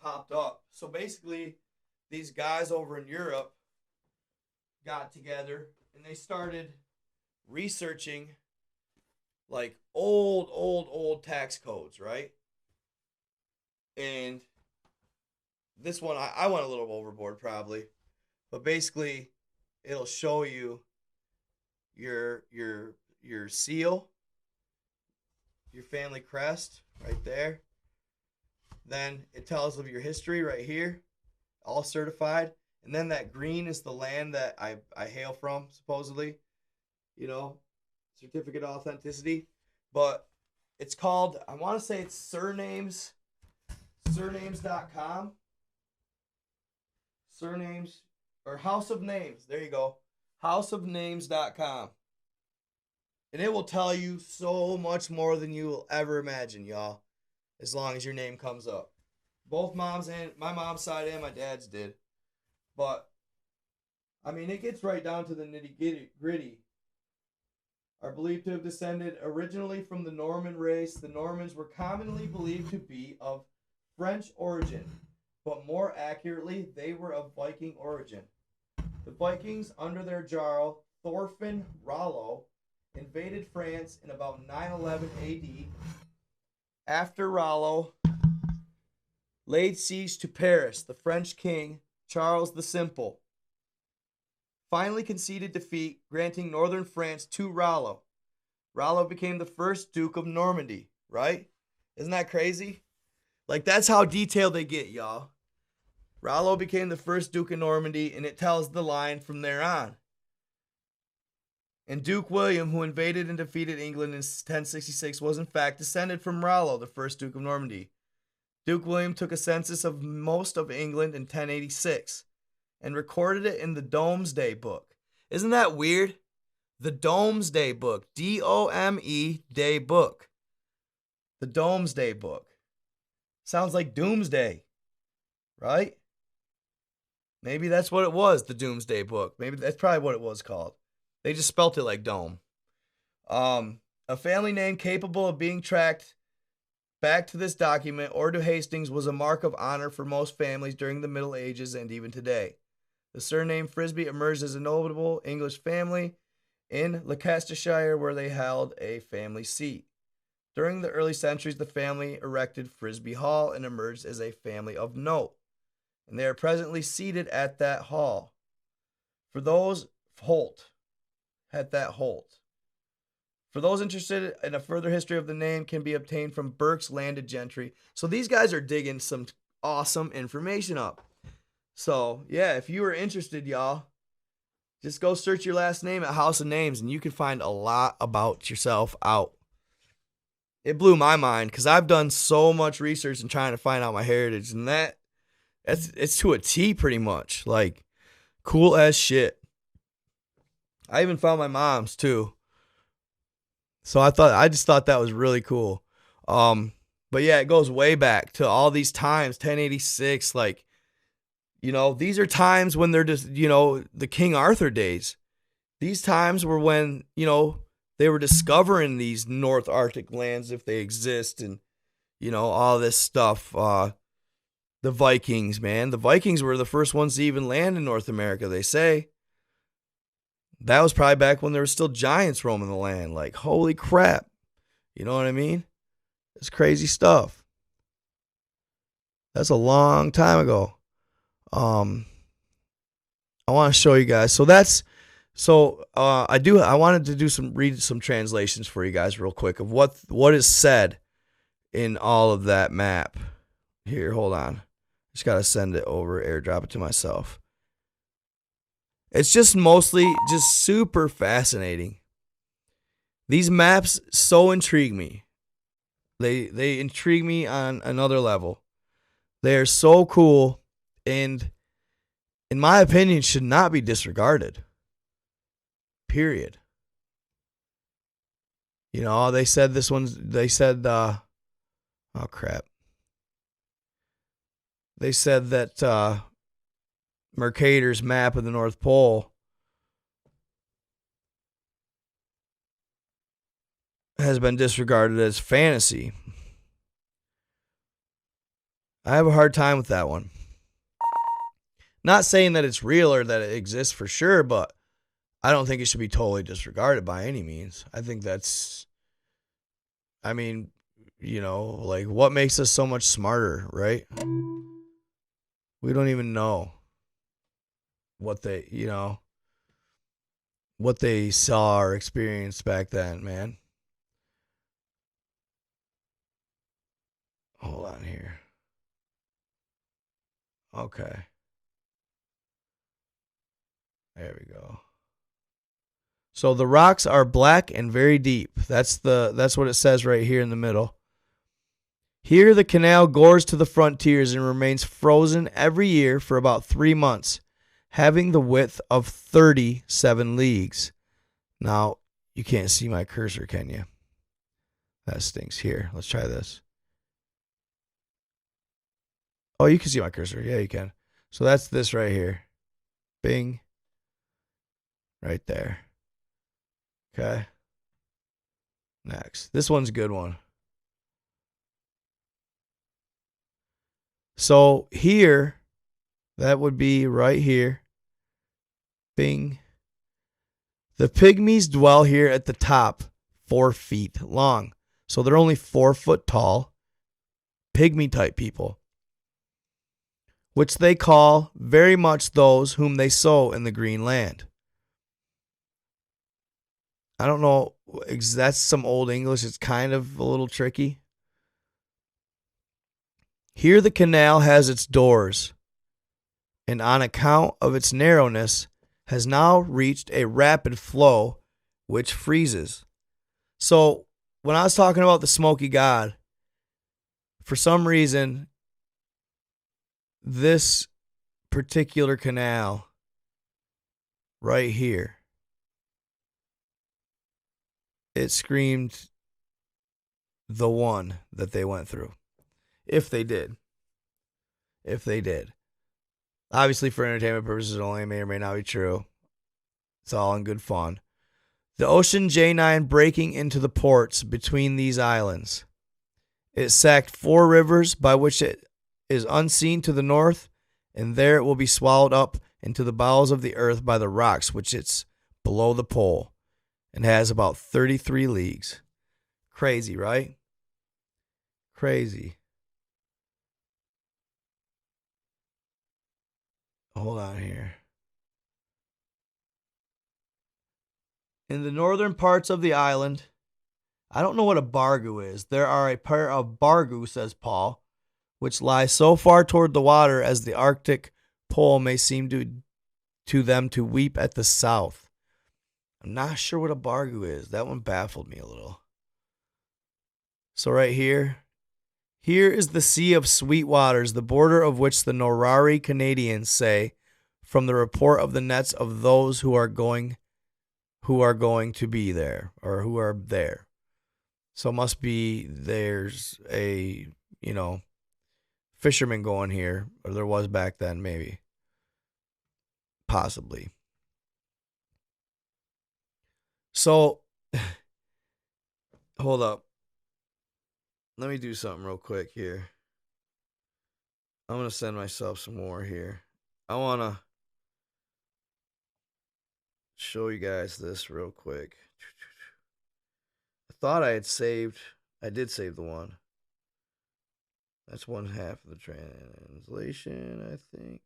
popped up. So basically, these guys over in Europe got together and they started researching like old tax codes, right? And this one, I went a little overboard probably, but basically, it'll show you your seal, your family crest right there. Then it tells of your history right here, all certified. And then that green is the land that I hail from, supposedly, certificate of authenticity. But it's called, I want to say it's surnames.com. Surnames, or House of Names. There you go. houseofnames.com. And it will tell you so much more than you will ever imagine, y'all, as long as your name comes up. Both moms, and my mom's side and my dad's did. But, it gets right down to the nitty-gritty. Are believed to have descended originally from the Norman race. The Normans were commonly believed to be of French origin, but more accurately, they were of Viking origin. The Vikings, under their Jarl, Thorfinn Rollo, invaded France in about 911 AD. After Rollo laid siege to Paris, the French king, Charles the Simple, finally conceded defeat, granting northern France to Rollo. Rollo became the first Duke of Normandy, right? Isn't that crazy? Like, that's how detailed they get, y'all. Rollo became the first Duke of Normandy, and it tells the line from there on. And Duke William, who invaded and defeated England in 1066, was in fact descended from Rollo, the first Duke of Normandy. Duke William took a census of most of England in 1086 and recorded it in the Domesday Book. Isn't that weird? The Domesday Book. D-O-M-E Day Book. The Domesday Book. Sounds like Doomsday, right? Maybe that's what it was, the Doomsday Book. Maybe that's probably what it was called. They just spelt it like dome. A family name capable of being tracked back to this document or to Hastings was a mark of honor for most families during the Middle Ages and even today. The surname Frisbee emerged as a notable English family in Leicestershire, where they held a family seat. During the early centuries, the family erected Frisbee Hall and emerged as a family of note, and they are presently seated at that hall. For those Holt, For those interested in a further history of the name, can be obtained from Burke's Landed Gentry. So these guys are digging some awesome information up. So yeah, if you are interested, y'all, just go search your last name at House of Names, and you can find a lot about yourself out. It blew my mind because I've done so much research in trying to find out my heritage, and it's to a T pretty much. Like, cool as shit. I even found my mom's too. So I just thought that was really cool. But yeah, it goes way back to all these times, 1086, like, these are times when they're just, the King Arthur days. These times were when, they were discovering these North Arctic lands, if they exist, and, all this stuff. The Vikings, man. The Vikings were the first ones to even land in North America, they say. That was probably back when there were still giants roaming the land. Like, holy crap. You know what I mean? It's crazy stuff. That's a long time ago. I want to show you guys. I wanted to read some translations for you guys real quick of what is said in all of that map. Here, hold on. Just got to send it over, airdrop it to myself. It's just mostly just super fascinating. These maps so intrigue me. They intrigue me on another level. They are so cool, and in my opinion, should not be disregarded. Period. They said oh crap. They said that Mercator's map of the North Pole has been disregarded as fantasy. I have a hard time with that one. Not saying that it's real or that it exists for sure, but I don't think it should be totally disregarded by any means. I think what makes us so much smarter, right? We don't even know what they saw or experienced back then, man. Hold on here. Okay. There we go. So the rocks are black and very deep. That's what it says right here in the middle. Here the canal gores to the frontiers and remains frozen every year for about 3 months, having the width of 37 leagues. Now, you can't see my cursor, can you? That stinks. Here, let's try this. Oh, you can see my cursor. Yeah, you can. So that's this right here. Bing. Right there. Okay. Next. This one's a good one. So here, that would be right here. Bing. The pygmies dwell here at the top, 4 feet long. So they're only 4 foot tall, pygmy type people, which they call very much those whom they sow in the green land. I don't know, that's some old English. It's kind of a little tricky. Here the canal has its doors, and on account of its narrowness, has now reached a rapid flow, which freezes. So when I was talking about the Smoky God, for some reason, this particular canal right here it screamed the one that they went through. If they did. Obviously, for entertainment purposes only, it may or may not be true. It's all in good fun. The Ocean J9 breaking into the ports between these islands. It sacked 4 rivers by which it is unseen to the north, and there it will be swallowed up into the bowels of the earth by the rocks, which it's below the pole, and has about 33 leagues. Crazy, right? Crazy. Hold on here. In the northern parts of the island, I don't know what a bargu is. There are a pair of bargu, says Paul, which lie so far toward the water as the Arctic pole may seem to them to weep at the south. I'm not sure what a bargu is. That one baffled me a little. So right here is the Sea of Sweet Waters, the border of which the Norari Canadians say, from the report of the nets of those who are going to be there, or who are there. So it must be there's a, fisherman going here, or there was back then, maybe. Possibly. So, hold up. Let me do something real quick here. I'm going to send myself some more here. I want to show you guys this real quick. I thought I did save the one. That's one half of the translation, I think.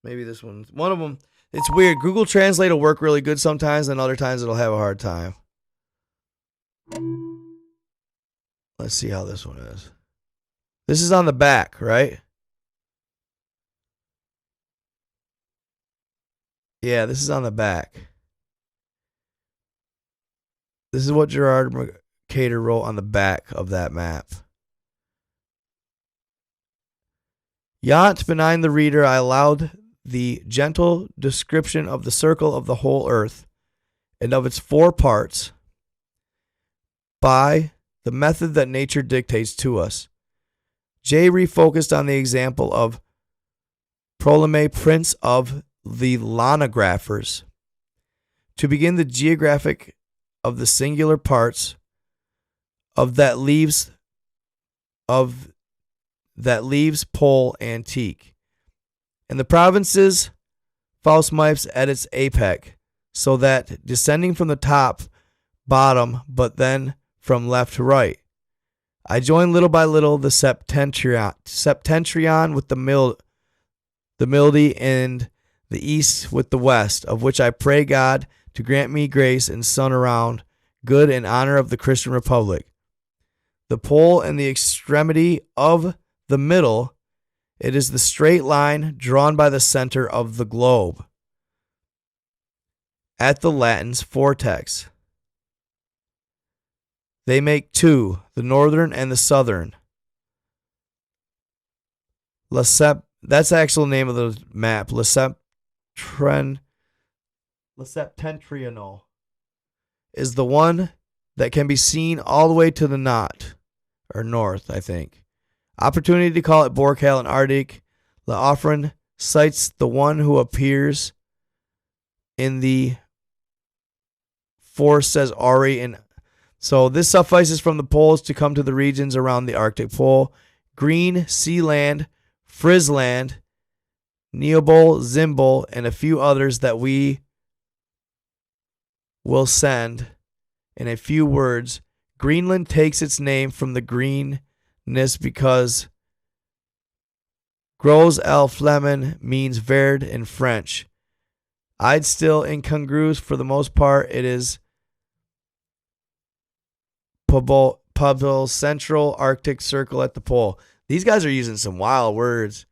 Maybe this one of them. It's weird. Google Translate will work really good sometimes, and other times it'll have a hard time. Let's see how this one is. This is on the back, right? Yeah, this is on the back. This is what Gerard Mercator wrote on the back of that map. Yont benign the reader, I allowed the gentle description of the circle of the whole earth and of its 4 parts by the method that nature dictates to us. Jay refocused on the example of Ptolemy, prince of the Lonographers, to begin the geographic of the singular parts of that leaves pole antique, and the provinces Faustmipes at its apex, so that descending from the top, bottom, but then from left to right, I join little by little the septentrion with the mildy, and the east with the west, of which I pray God to grant me grace and sun around good and honor of the Christian Republic. The pole and the extremity of the middle, it is the straight line drawn by the center of the globe at the Latin's vortex. They make 2, the northern and the southern. That's the actual name of the map. Septentrional is the one that can be seen all the way to the north, I think. Opportunity to call it Borcal and Arctic. Laoffren cites the one who appears in the force, says Ari. And so this suffices from the poles to come to the regions around the Arctic Pole. Green, Sealand, Frisland, Neobol, Zimbol, and a few others that we will send in a few words. Greenland takes its name from the greenness because Gros el Flemen means verd in French. I'd still incongruous for the most part. It is Pubble Central Arctic Circle at the pole. These guys are using some wild words.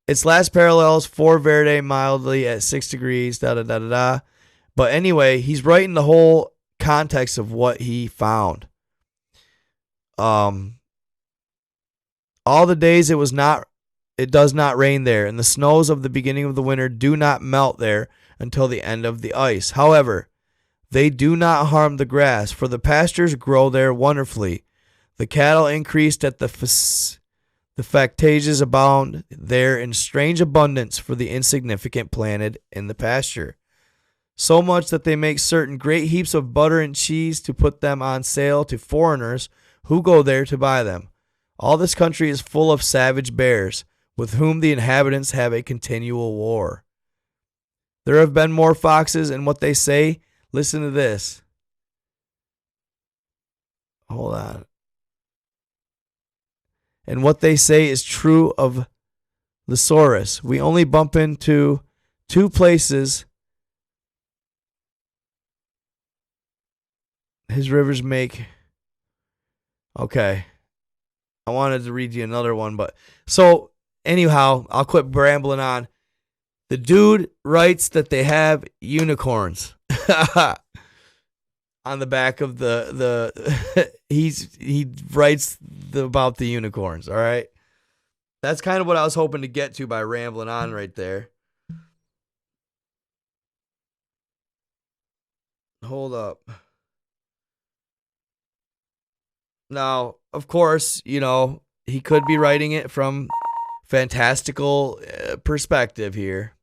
Its last parallels 4 Verde mildly at 6 degrees, da-da-da-da-da. But anyway, he's writing the whole context of what he found. All the days it does not rain there, and the snows of the beginning of the winter do not melt there until the end of the ice. However, They do not harm the grass, for the pastures grow there wonderfully. The cattle increased at the factages abound there in strange abundance for the insignificant planted in the pasture. So much that they make certain great heaps of butter and cheese to put them on sale to foreigners who go there to buy them. All this country is full of savage bears, with whom the inhabitants have a continual war. There have been more foxes, and what they say, listen to this. Hold on. And what they say is true of Lysaurus. We only bump into 2 places his rivers make. Okay. I wanted to read you another one, but so anyhow, I'll quit rambling on. The dude writes that they have unicorns on the back of the he writes about the unicorns, all right? That's kind of what I was hoping to get to by rambling on right there. Hold up. Now, of course, you know, he could be writing it from fantastical perspective here.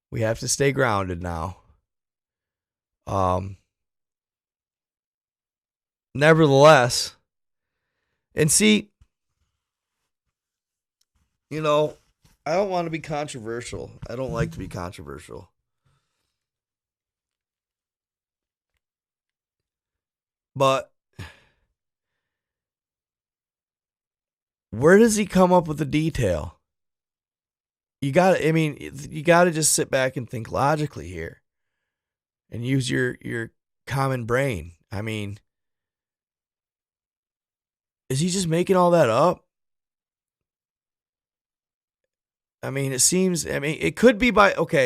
We have to stay grounded now. Nevertheless, and see, you know, I don't want to be controversial. I don't like to be controversial. But where does he come up with the detail? You got to just sit back and think logically here and use your common brain. I mean, is he just making all that up? I mean, it could be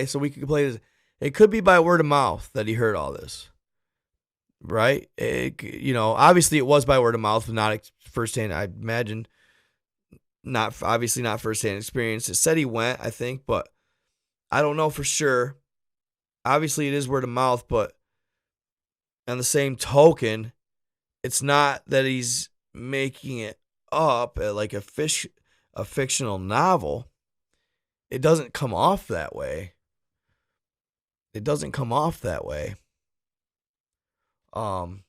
so we could play this. It could be by word of mouth that he heard all this, right? Obviously it was by word of mouth, not firsthand, I imagine. Not firsthand experience. It said he went, I think, but I don't know for sure. Obviously, it is word of mouth, but on the same token, it's not that he's making it up like a fictional novel. It doesn't come off that way. You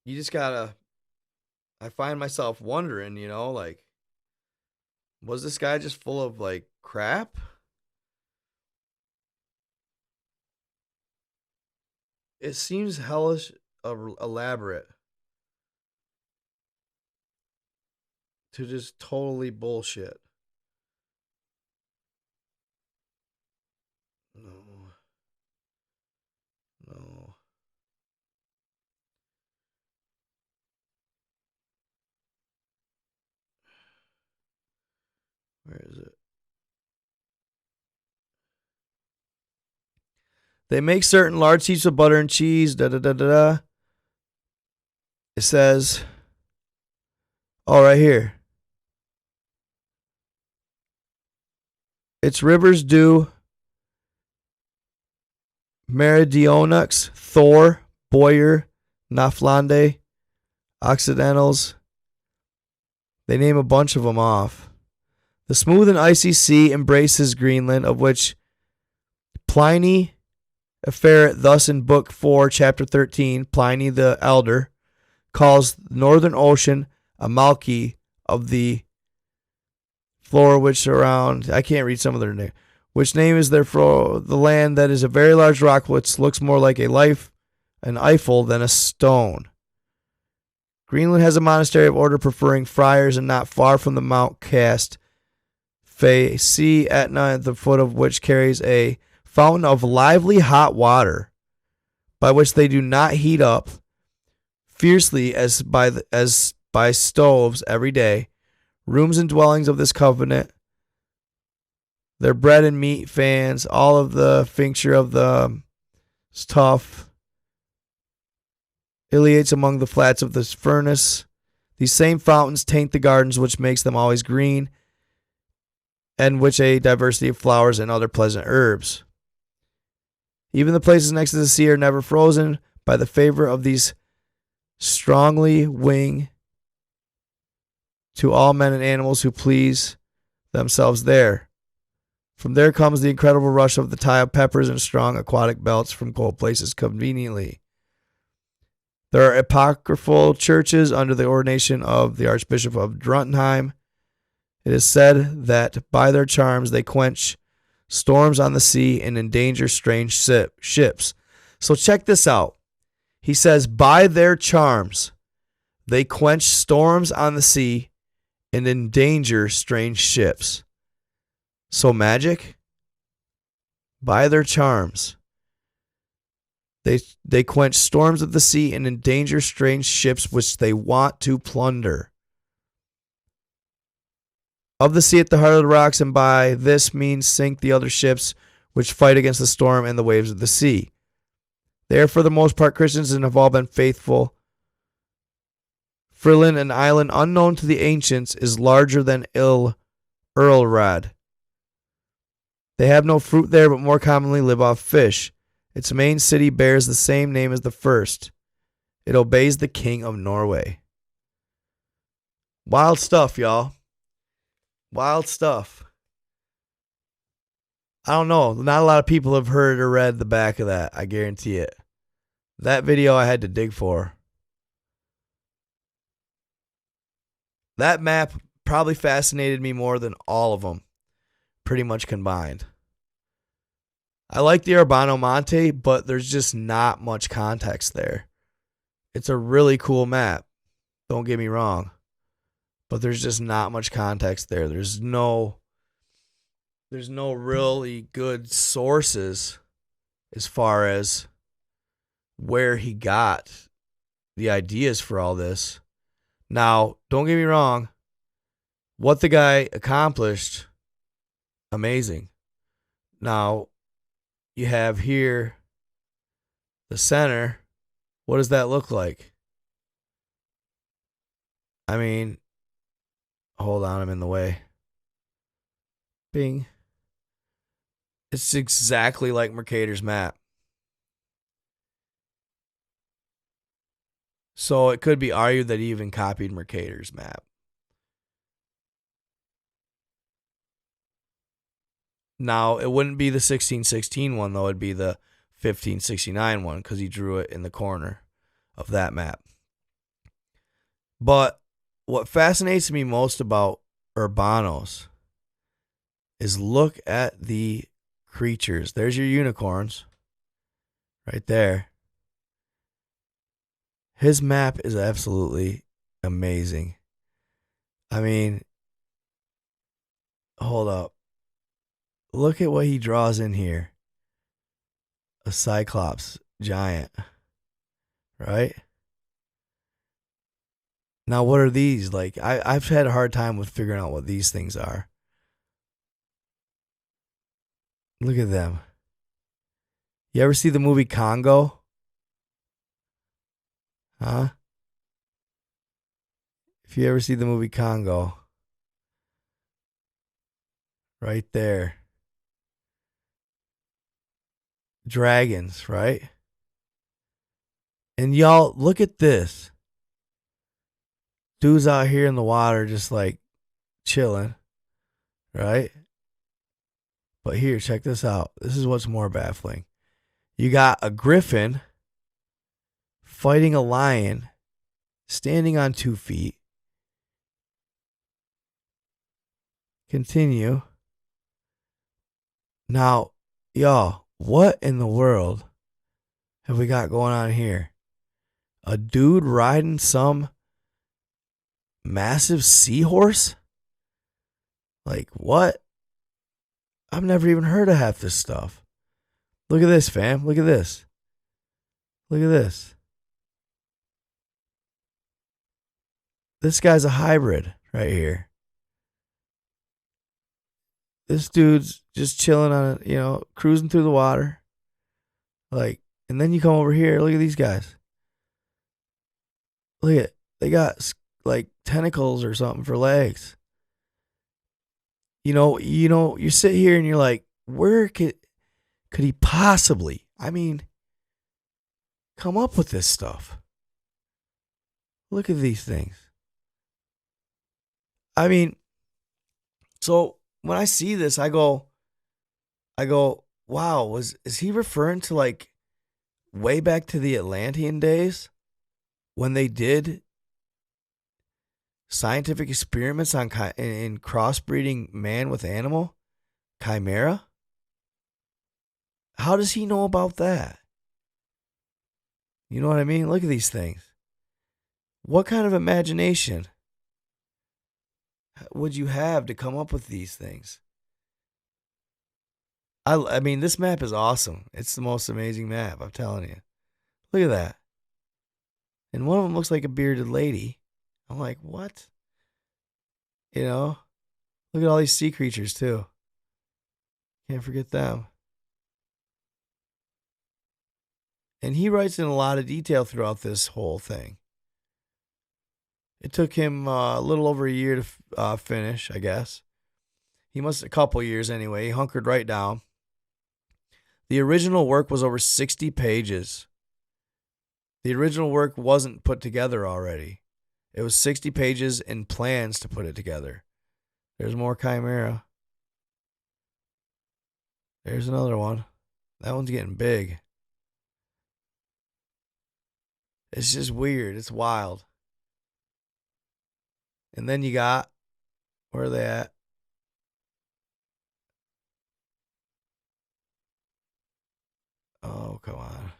just gotta. I find myself wondering, like, was this guy just full of, like, crap? It seems hellish elaborate to just totally bullshit. No. Where is it? They make certain large heaps of butter and cheese. It says, right here. Its rivers do Meridionux, Thor, Boyer, Naflande, Occidentals. They name a bunch of them off. The smooth and icy sea embraces Greenland, of which Pliny afferent thus in Book 4, Chapter 13, Pliny the Elder calls the Northern Ocean a Malki of the flora which around, I can't read some of their name, which name is therefore the land that is a very large rock which looks more like an Eiffel than a stone. Greenland has a monastery of order preferring friars, and not far from the Mount Cast sea Etna, at the foot of which carries a fountain of lively hot water, by which they do not heat up fiercely as by stoves every day. Rooms and dwellings of this covenant, their bread and meat fans, all of the tincture of the stuff, iliates among the flats of this furnace. These same fountains taint the gardens, which makes them always green, and which a diversity of flowers and other pleasant herbs. Even the places next to the sea are never frozen by the favor of these strongly wing to all men and animals who please themselves there. From there comes the incredible rush of the tide of peppers and strong aquatic belts from cold places conveniently. There are apocryphal churches under the ordination of the Archbishop of Drontheim. It is said that by their charms they quench storms on the sea and endanger strange ships. So check this out. He says, by their charms they quench storms on the sea and endanger strange ships. So magic? By their charms they quench storms of the sea and endanger strange ships which they want to plunder. Of the sea at the heart of the rocks, and by this means sink the other ships which fight against the storm and the waves of the sea. They are for the most part Christians and have all been faithful. Frilin, an island unknown to the ancients, is larger than Earlrad. They have no fruit there, but more commonly live off fish. Its main city bears the same name as the first. It obeys the king of Norway. Wild stuff, y'all. Wild stuff. I don't know. Not a lot of people have heard or read the back of that. I guarantee it. That video I had to dig for. That map probably fascinated me more than all of them, pretty much combined. I like the Urbano Monte, but there's just not much context there. It's a really cool map. Don't get me wrong. But there's just not much context there. There's no really good sources as far as where he got the ideas for all this. Now, don't get me wrong. What the guy accomplished, amazing. Now, you have here the center. What does that look like? I mean, hold on, I'm in the way. Bing. It's exactly like Mercator's map. So it could be argued that he even copied Mercator's map. Now, it wouldn't be the 1616 one, though. It'd be the 1569 one because he drew it in the corner of that map. But what fascinates me most about Urbanos is look at the creatures. There's your unicorns right there. His map is absolutely amazing. I mean, hold up. Look at what he draws in here. A Cyclops giant. Right? Now, what are these? Like, I've had a hard time with figuring out what these things are. Look at them. You ever see the movie Congo? Huh? If you ever see the movie Congo, right there. Dragons, right? And y'all, look at this. Dude's out here in the water just like chilling, right? But here, check this out. This is what's more baffling. You got a griffin fighting a lion, standing on 2 feet. Continue. Now, y'all, what in the world have we got going on here? A dude riding some massive seahorse? Like, what? I've never even heard of half this stuff. Look at this, fam. Look at this. Look at this. This guy's a hybrid right here. This dude's just chilling on it, cruising through the water. Like, and then you come over here. Look at these guys. Look at, they got like tentacles or something for legs. You sit here and you're like, where could he possibly? I mean, come up with this stuff. Look at these things. I mean, so when I see this, I go, wow, is he referring to like way back to the Atlantean days when they did scientific experiments on in crossbreeding man with animal, chimera? How does he know about that? You know what I mean? Look at these things. What kind of imagination would you have to come up with these things? I mean, this map is awesome. It's the most amazing map, I'm telling you. Look at that. And one of them looks like a bearded lady. I'm like, what? You know? Look at all these sea creatures, too. Can't forget them. And he writes in a lot of detail throughout this whole thing. It took him a little over a year to finish, I guess. He must, a couple years anyway. He hunkered right down. The original work was over 60 pages. The original work wasn't put together already. It was 60 pages and plans to put it together. There's more chimera. There's another one. That one's getting big. It's just weird. It's wild. And then you got, where are they at? Oh, come on.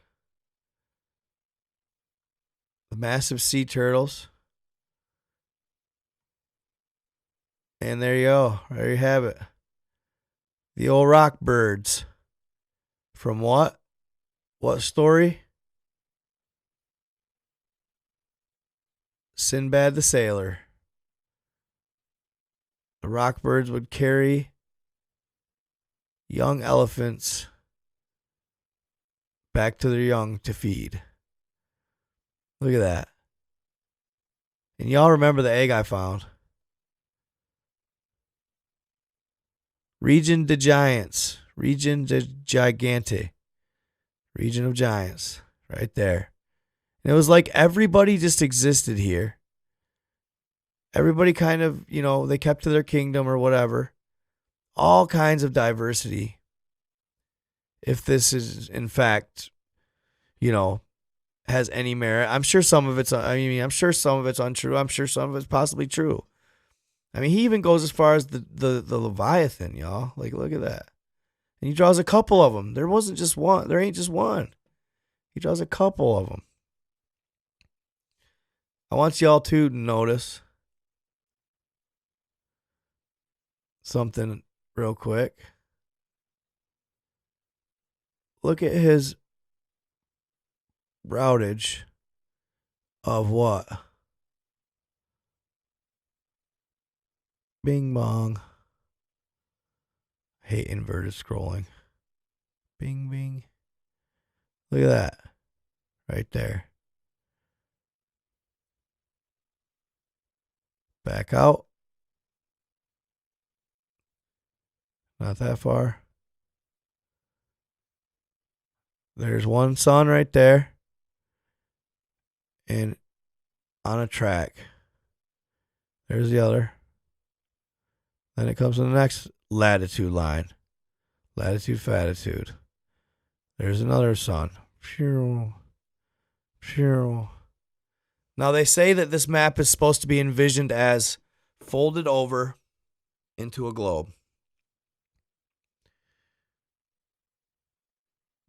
The massive sea turtles. And there you go. There you have it. The old rock birds. From what? What story? Sinbad the Sailor. The rock birds would carry young elephants back to their young to feed. Look at that. And y'all remember the egg I found. Region de Giants. Region de Gigante. Region of Giants. Right there. And it was like everybody just existed here. Everybody kind of, they kept to their kingdom or whatever. All kinds of diversity. If this is, in fact, has any merit. I'm sure some of it's, I'm sure some of it's untrue. I'm sure some of it's possibly true. I mean, he even goes as far as the Leviathan, y'all. Like, look at that. And he draws a couple of them. There wasn't just one. There ain't just one. He draws a couple of them. I want y'all to notice something real quick. Look at his routage of what? Bing bong. Hate inverted scrolling. Bing bing. Look at that. Right there. Back out. Not that far. There's one sun right there. And on a track. There's the other. Then it comes to the next latitude line. Latitude, fatitude. There's another sun. Phew. Phew. Now they say that this map is supposed to be envisioned as folded over into a globe.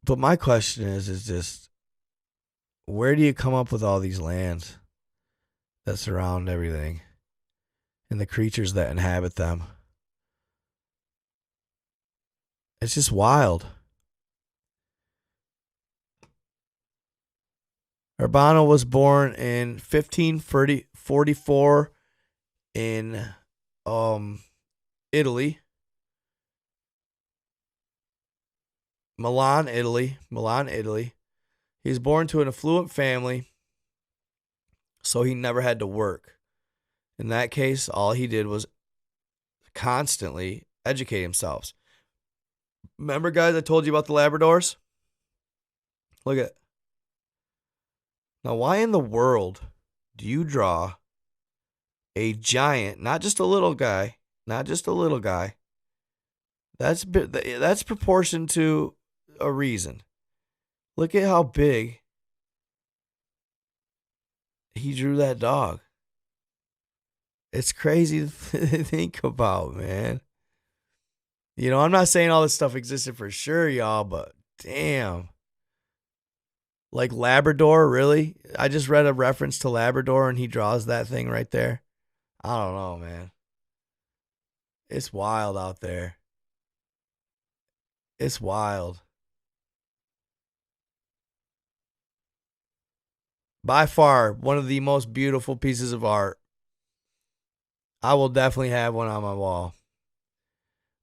But my question is just, where do you come up with all these lands that surround everything and the creatures that inhabit them? It's just wild. Urbano was born in 1544 in Italy. Milan, Italy. He was born to an affluent family, so he never had to work. In that case, all he did was constantly educate himself. Remember, guys, I told you about the Labradors? Look at. Now, why in the world do you draw a giant, not just a little guy, not just a little guy? That's proportion to a reason. Look at how big he drew that dog. It's crazy to think about, man. You know, I'm not saying all this stuff existed for sure, y'all, but damn. Like Labrador, really? I just read a reference to Labrador and he draws that thing right there. I don't know, man. It's wild out there. It's wild. By far, one of the most beautiful pieces of art. I will definitely have one on my wall.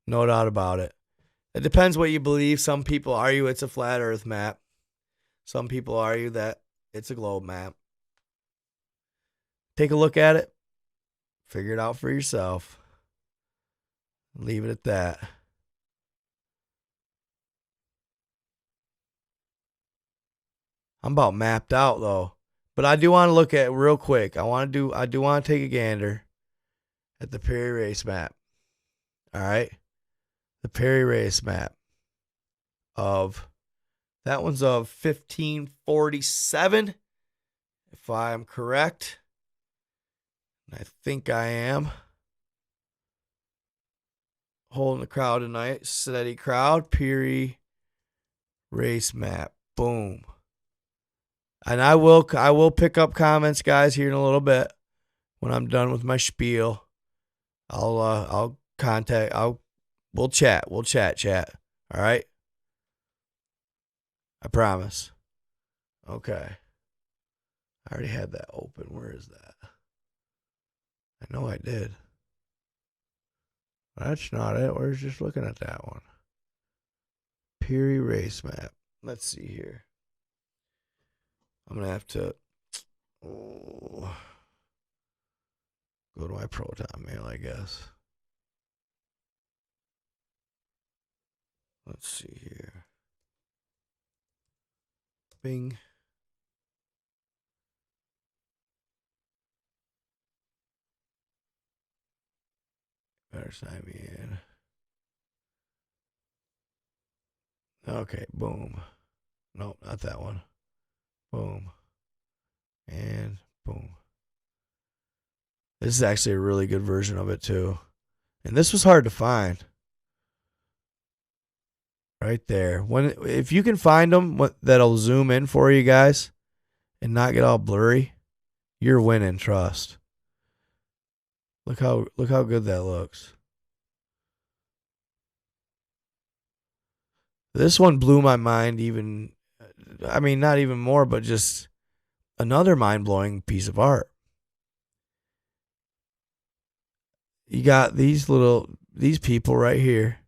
No doubt about it. It depends what you believe. Some people argue it's a flat earth map. Some people argue that it's a globe map. Take a look at it. Figure it out for yourself. Leave it at that. I'm about mapped out though. But I do want to look at real quick. I do want to take a gander at the Perry race map. All right. The Perry race map that one's of 1547. If I am correct. I think I am. Holding the crowd tonight. Steady crowd. Peary race map. Boom. And I will pick up comments, guys, here in a little bit when I'm done with my spiel. We'll chat. We'll chat. All right? I promise. Okay. I already had that open. Where is that? I know I did. That's not it. We're just looking at that one. Peary race map. Let's see here. I'm going to have to go to my Proton mail, I guess. Let's see here. Bing. Better sign me in. Okay, boom. Nope, not that one. Boom. And boom. This is actually a really good version of it, too. And this was hard to find. Right there. If you can find them that'll zoom in for you guys and not get all blurry, you're winning, trust. Look how good that looks. This one blew my mind even, I mean, not even more, but just another mind-blowing piece of art. You got these people right here.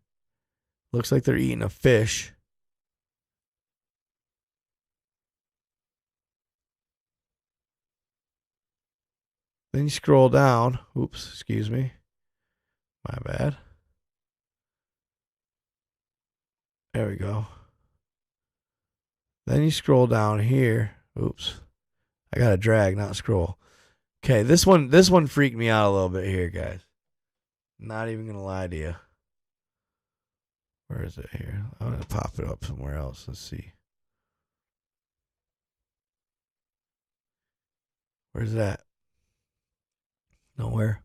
Looks like they're eating a fish. Then you scroll down. Oops, excuse me. My bad. There we go. Then you scroll down here. Oops. I got to drag, not scroll. Okay, this one freaked me out a little bit here, guys. Not even going to lie to you. Where is it here? I'm going to pop it up somewhere else. Let's see. Where's that? Nowhere.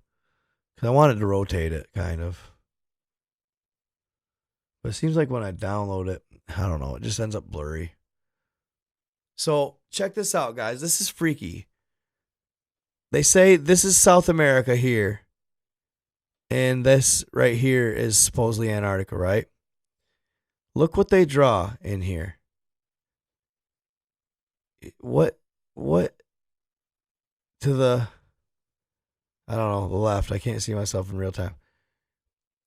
Because I wanted to rotate it, kind of. But it seems like when I download it, I don't know, it just ends up blurry. So check this out, guys. This is freaky. They say this is South America here. And this right here is supposedly Antarctica, right? Look what they draw in here. What to the, I don't know, the left. I can't see myself in real time.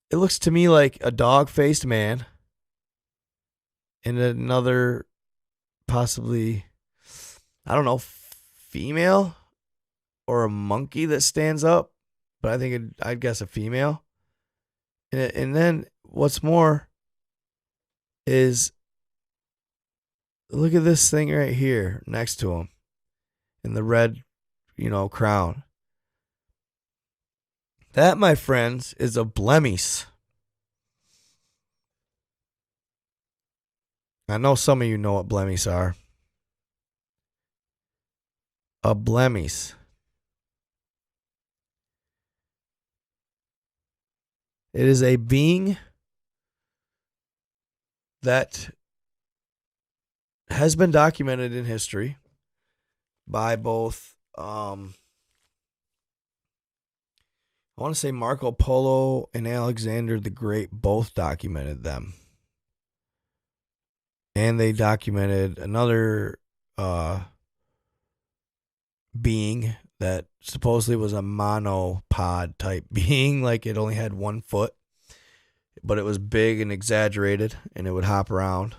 It looks to me like a dog-faced man and another possibly, I don't know, female or a monkey that stands up, but I think I'd guess a female. And then what's more is Look at this thing right here next to him in the red, crown. That, my friends, is a blemis. I know some of you know what blemis are. A blemis. It is a being that has been documented in history by both, I want to say Marco Polo and Alexander the Great both documented them. And they documented another being that supposedly was a monopod type being, like it only had 1 foot, but it was big and exaggerated and it would hop around.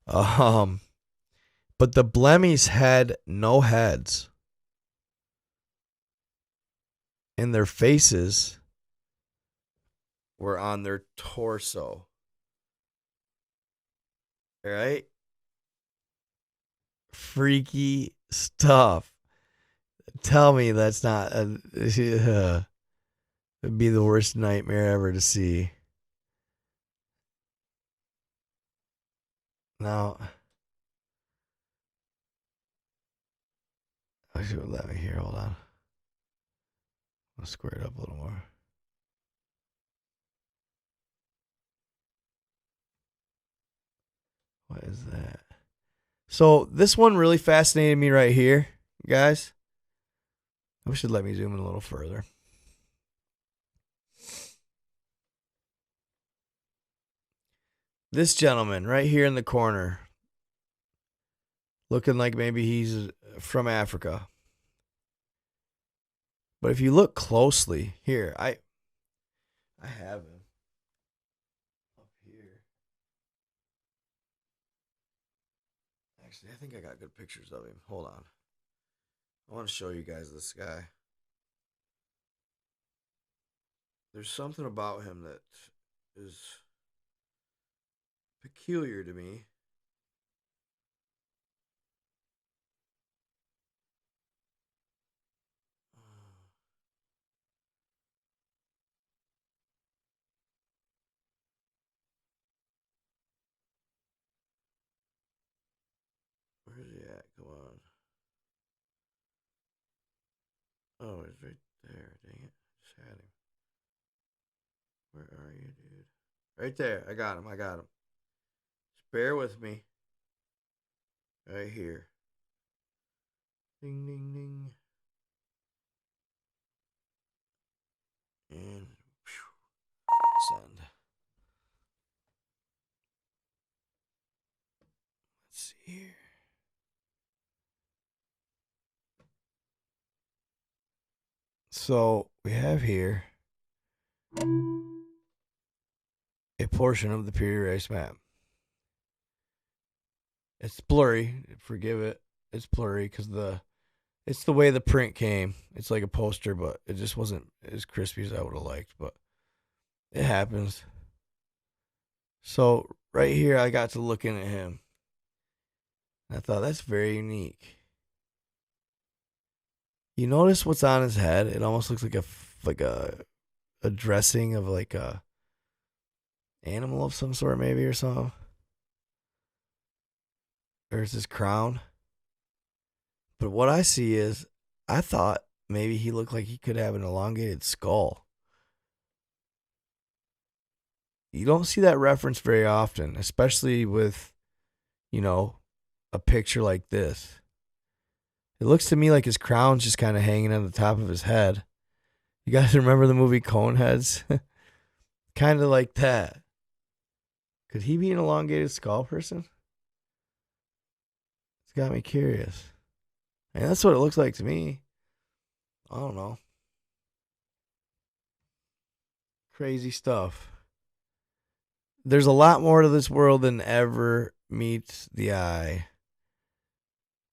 But the blemis had no heads, and their faces were on their torso. All right? Freaky stuff. Tell me that's not it'd be the worst nightmare ever to see. Now, I should let me hear. Hold on. I'll square it up a little more. What is that? So this one really fascinated me right here, guys. I wish you'd let me zoom in a little further. This gentleman right here in the corner, looking like maybe he's from Africa. But if you look closely here, I have him up here. Actually, I think I got good pictures of him. Hold on. I want to show you guys this guy. There's something about him that is peculiar to me. Where's he at? Come on. Oh, he's right there. Dang it. Just had him. Where are you, dude? Right there. I got him. Just bear with me. Right here. Ding, ding, ding. And send. Let's see here. So we have here a portion of the period race map. It's blurry. Forgive it. It's blurry because it's the way the print came. It's like a poster, but it just wasn't as crispy as I would have liked. But it happens. So right here, I got to looking at him. I thought that's very unique. You notice what's on his head? It almost looks like a dressing of like a animal of some sort, maybe, or something. There's his crown. But what I see is, I thought maybe he looked like he could have an elongated skull. You don't see that reference very often, especially with, a picture like this. It looks to me like his crown's just kind of hanging on the top of his head. You guys remember the movie Coneheads? Kind of like that. Could he be an elongated skull person? It's got me curious. And that's what it looks like to me. I don't know. Crazy stuff. There's a lot more to this world than ever meets the eye.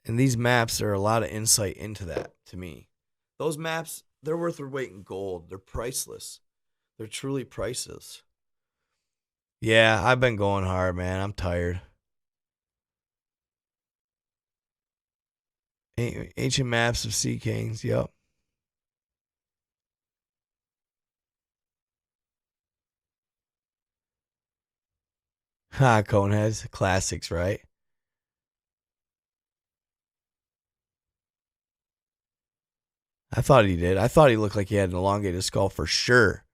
And these maps are a lot of insight into that to me. Those maps, they're worth their weight in gold. They're priceless. They're truly priceless. Yeah, I've been going hard, man. I'm tired. Ancient maps of Sea Kings. Yep. Ha, Coneheads. Classics, right? I thought he did. I thought he looked like he had an elongated skull for sure.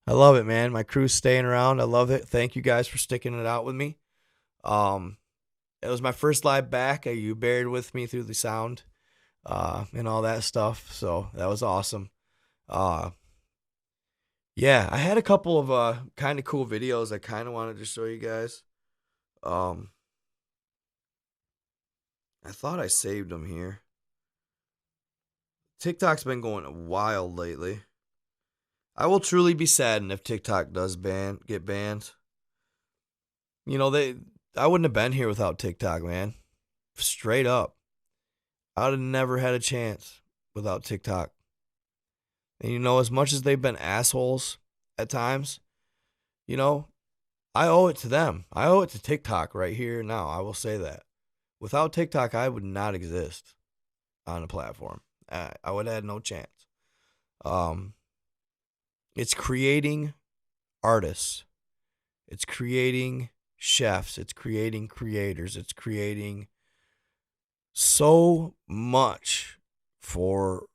I love it, man. My crew's staying around. I love it. Thank you guys for sticking it out with me. Um, it was my first live back. You bared with me through the sound, and all that stuff. So that was awesome. Uh, yeah, I had a couple of kind of cool videos I kind of wanted to show you guys. Um, I thought I saved them here. TikTok's been going wild lately. I will truly be saddened if TikTok does get banned. You know, I wouldn't have been here without TikTok, man. Straight up. I would have never had a chance without TikTok. And you know, as much as they've been assholes at times, you know, I owe it to them. I owe it to TikTok right here and now. I will say that. Without TikTok, I would not exist on the platform. I would have had no chance. Um, it's creating artists. It's creating chefs. It's creating creators. It's creating so much for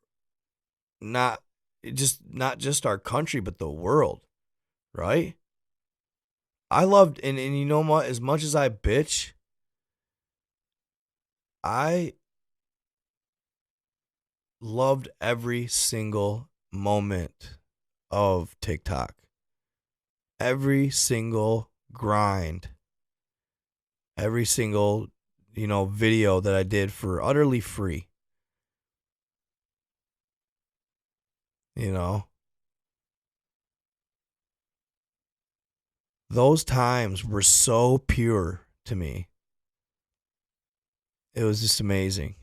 not just our country, but the world, right? I loved, and you know what? As much as I bitch, I loved every single moment of TikTok. Every single grind. Every single, video that I did for utterly free. You know, those times were so pure to me. It was just amazing.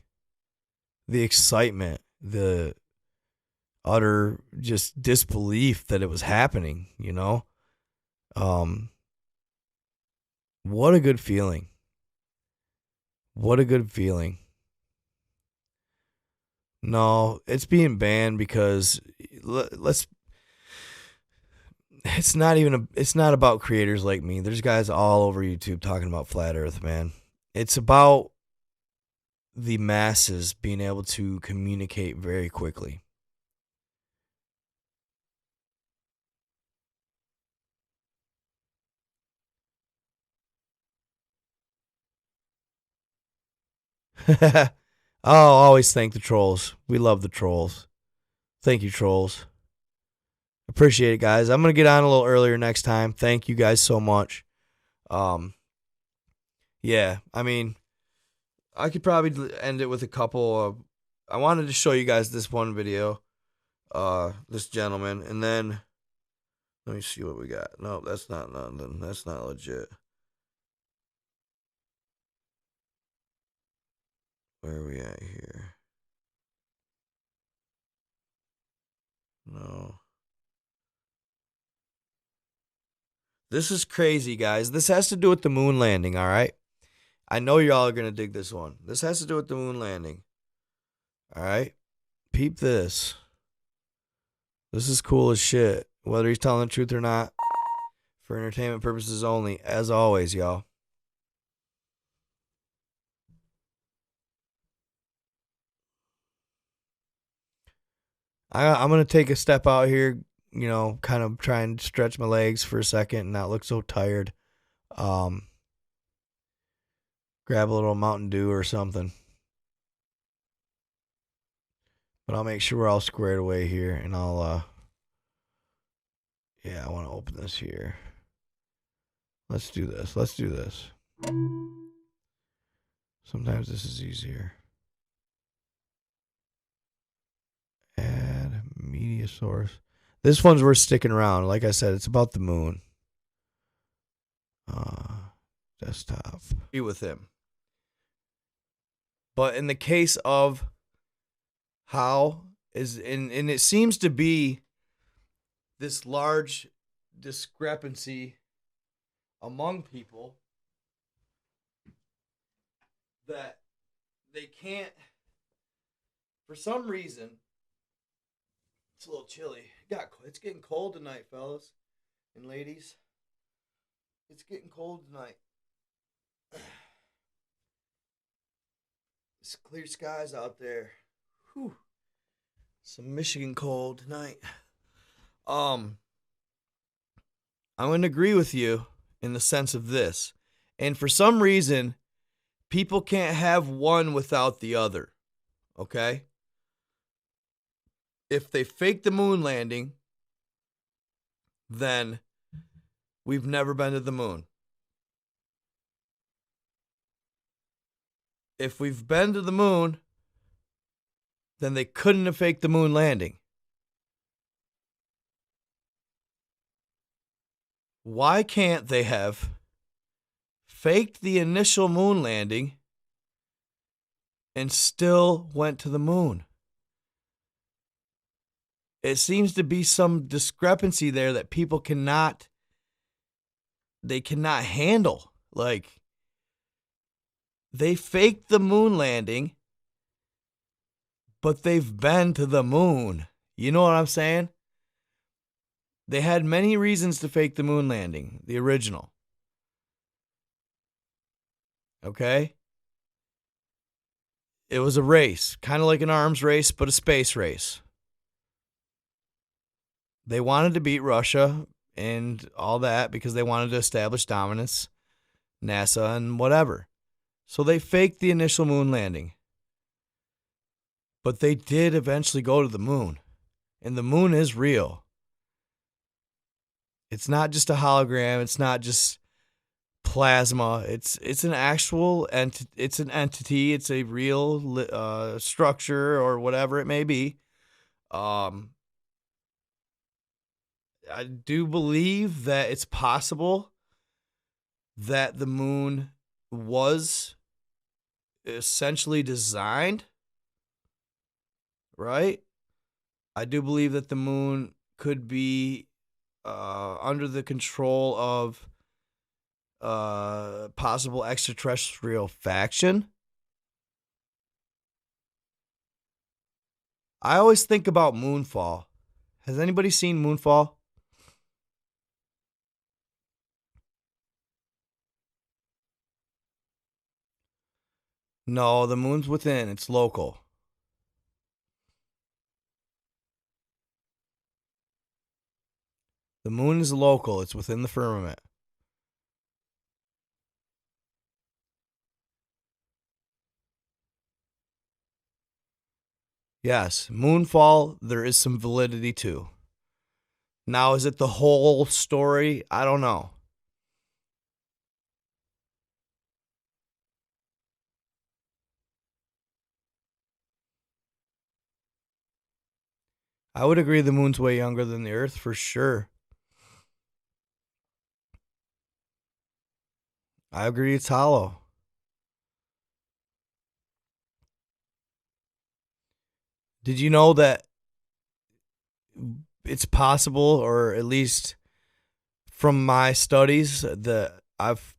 The excitement, the utter just disbelief that it was happening, what a good feeling. What a good feeling. No, it's being banned because it's not about creators like me. There's guys all over YouTube talking about flat earth, man. It's about the masses being able to communicate very quickly. I'll always thank the trolls. We love the trolls. Thank you, trolls. Appreciate it, guys. I'm going to get on a little earlier next time. Thank you guys so much. Yeah, I mean, I could probably end it with a couple of. I wanted to show you guys this one video, this gentleman, and then let me see what we got. No, that's not nothing. That's not legit. Where are we at here? No. This is crazy, guys. This has to do with the moon landing, all right? I know y'all are going to dig this one. This has to do with the moon landing. All right? Peep this. This is cool as shit. Whether he's telling the truth or not, for entertainment purposes only, as always, y'all. I'm going to take a step out here, kind of try and stretch my legs for a second and not look so tired. Grab a little Mountain Dew or something. But I'll make sure we're all squared away here, and I'll, yeah, I want to open this here. Let's do this. Sometimes this is easier. Add media source. This one's worth sticking around. Like I said, it's about the moon. Desktop. Be with him. But in the case of and it seems to be this large discrepancy among people that they can't, for some reason, it's a little chilly. It's getting cold tonight, fellas and ladies. It's getting cold tonight. It's clear skies out there. Whew. Some Michigan cold tonight. I'm going to agree with you in the sense of this. And for some reason, people can't have one without the other. Okay? If they fake the moon landing, then we've never been to the moon. If we've been to the moon, then they couldn't have faked the moon landing. Why can't they have faked the initial moon landing and still went to the moon? It seems to be some discrepancy there that people cannot handle. Like, they faked the moon landing, but they've been to the moon. You know what I'm saying? They had many reasons to fake the moon landing, the original. Okay? It was a race, kind of like an arms race, but a space race. They wanted to beat Russia and all that because they wanted to establish dominance, NASA and whatever. So they faked the initial moon landing. But they did eventually go to the moon. And the moon is real. It's not just a hologram. It's not just plasma. It's an actual it's an entity. It's a real structure or whatever it may be. I do believe that it's possible that the moon was essentially designed, right? I do believe that the moon could be under the control of possible extraterrestrial faction. I always think about Moonfall. Has anybody seen Moonfall? No, the moon's within. It's local. The moon is local. It's within the firmament. Yes, Moonfall, there is some validity to. Now, is it the whole story? I don't know. I would agree the moon's way younger than the Earth for sure. I agree it's hollow. Did you know that it's possible, or at least from my studies, that I've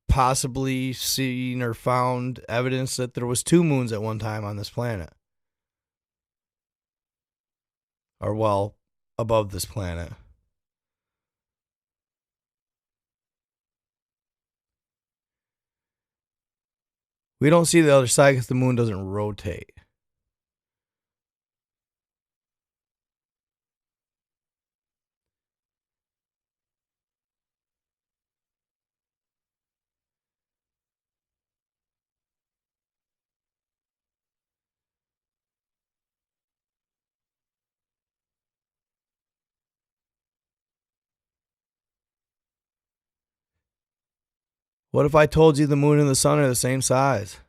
possibly seen or found evidence that there was two moons at one time on this planet? Or, well, above this planet. We don't see the other side because the moon doesn't rotate. What if I told you the moon and the sun are the same size?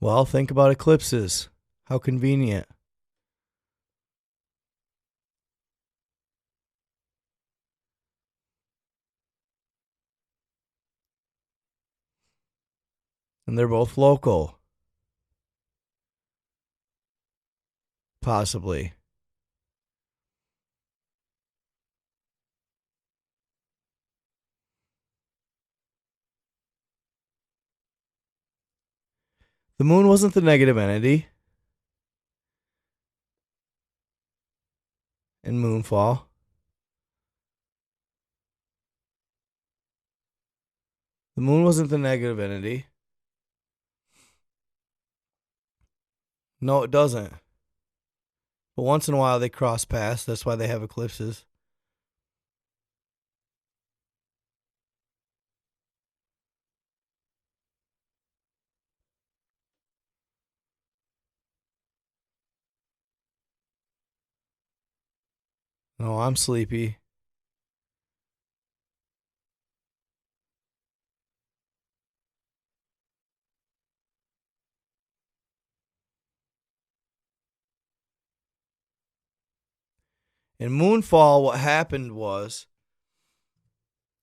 Well, think about eclipses. How convenient. And they're both local. Possibly. The moon wasn't the negative entity in Moonfall. The moon wasn't the negative entity. No, it doesn't. But once in a while they cross paths. That's why they have eclipses. No, I'm sleepy. In Moonfall, what happened was,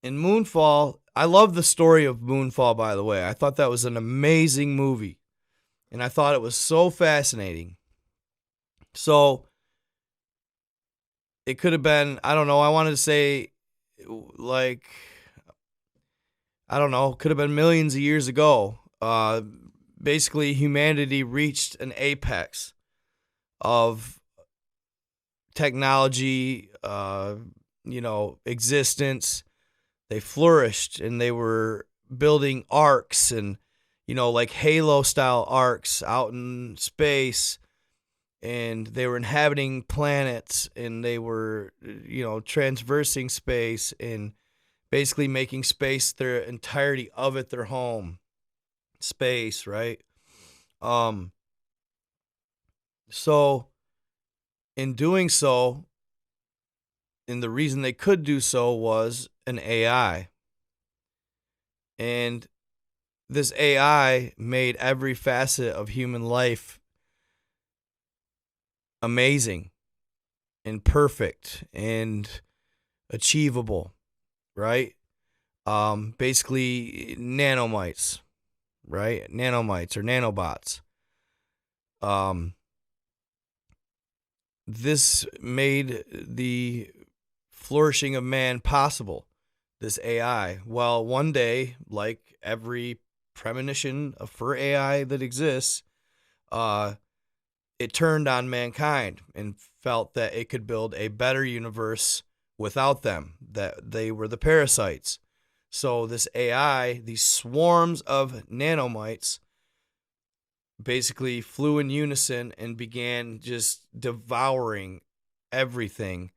in Moonfall, I love the story of Moonfall, by the way. I thought that was an amazing movie. And I thought it was so fascinating. So, it could have been, I don't know, I wanted to say, like, I don't know, could have been millions of years ago. Basically, humanity reached an apex of technology, existence. They flourished and they were building arcs and, like Halo style arcs out in space. And they were inhabiting planets and they were, transversing space and basically making space their entirety of it their home. Space, right? So in doing so, and the reason they could do so was an AI. And this AI made every facet of human life amazing and perfect and achievable, right? Basically nanomites, right? Nanomites or nanobots. This made the flourishing of man possible, this AI. Well, one day, like every premonition for AI that exists, it turned on mankind and felt that it could build a better universe without them, that they were the parasites. So this AI, these swarms of nanomites, basically flew in unison and began just devouring everything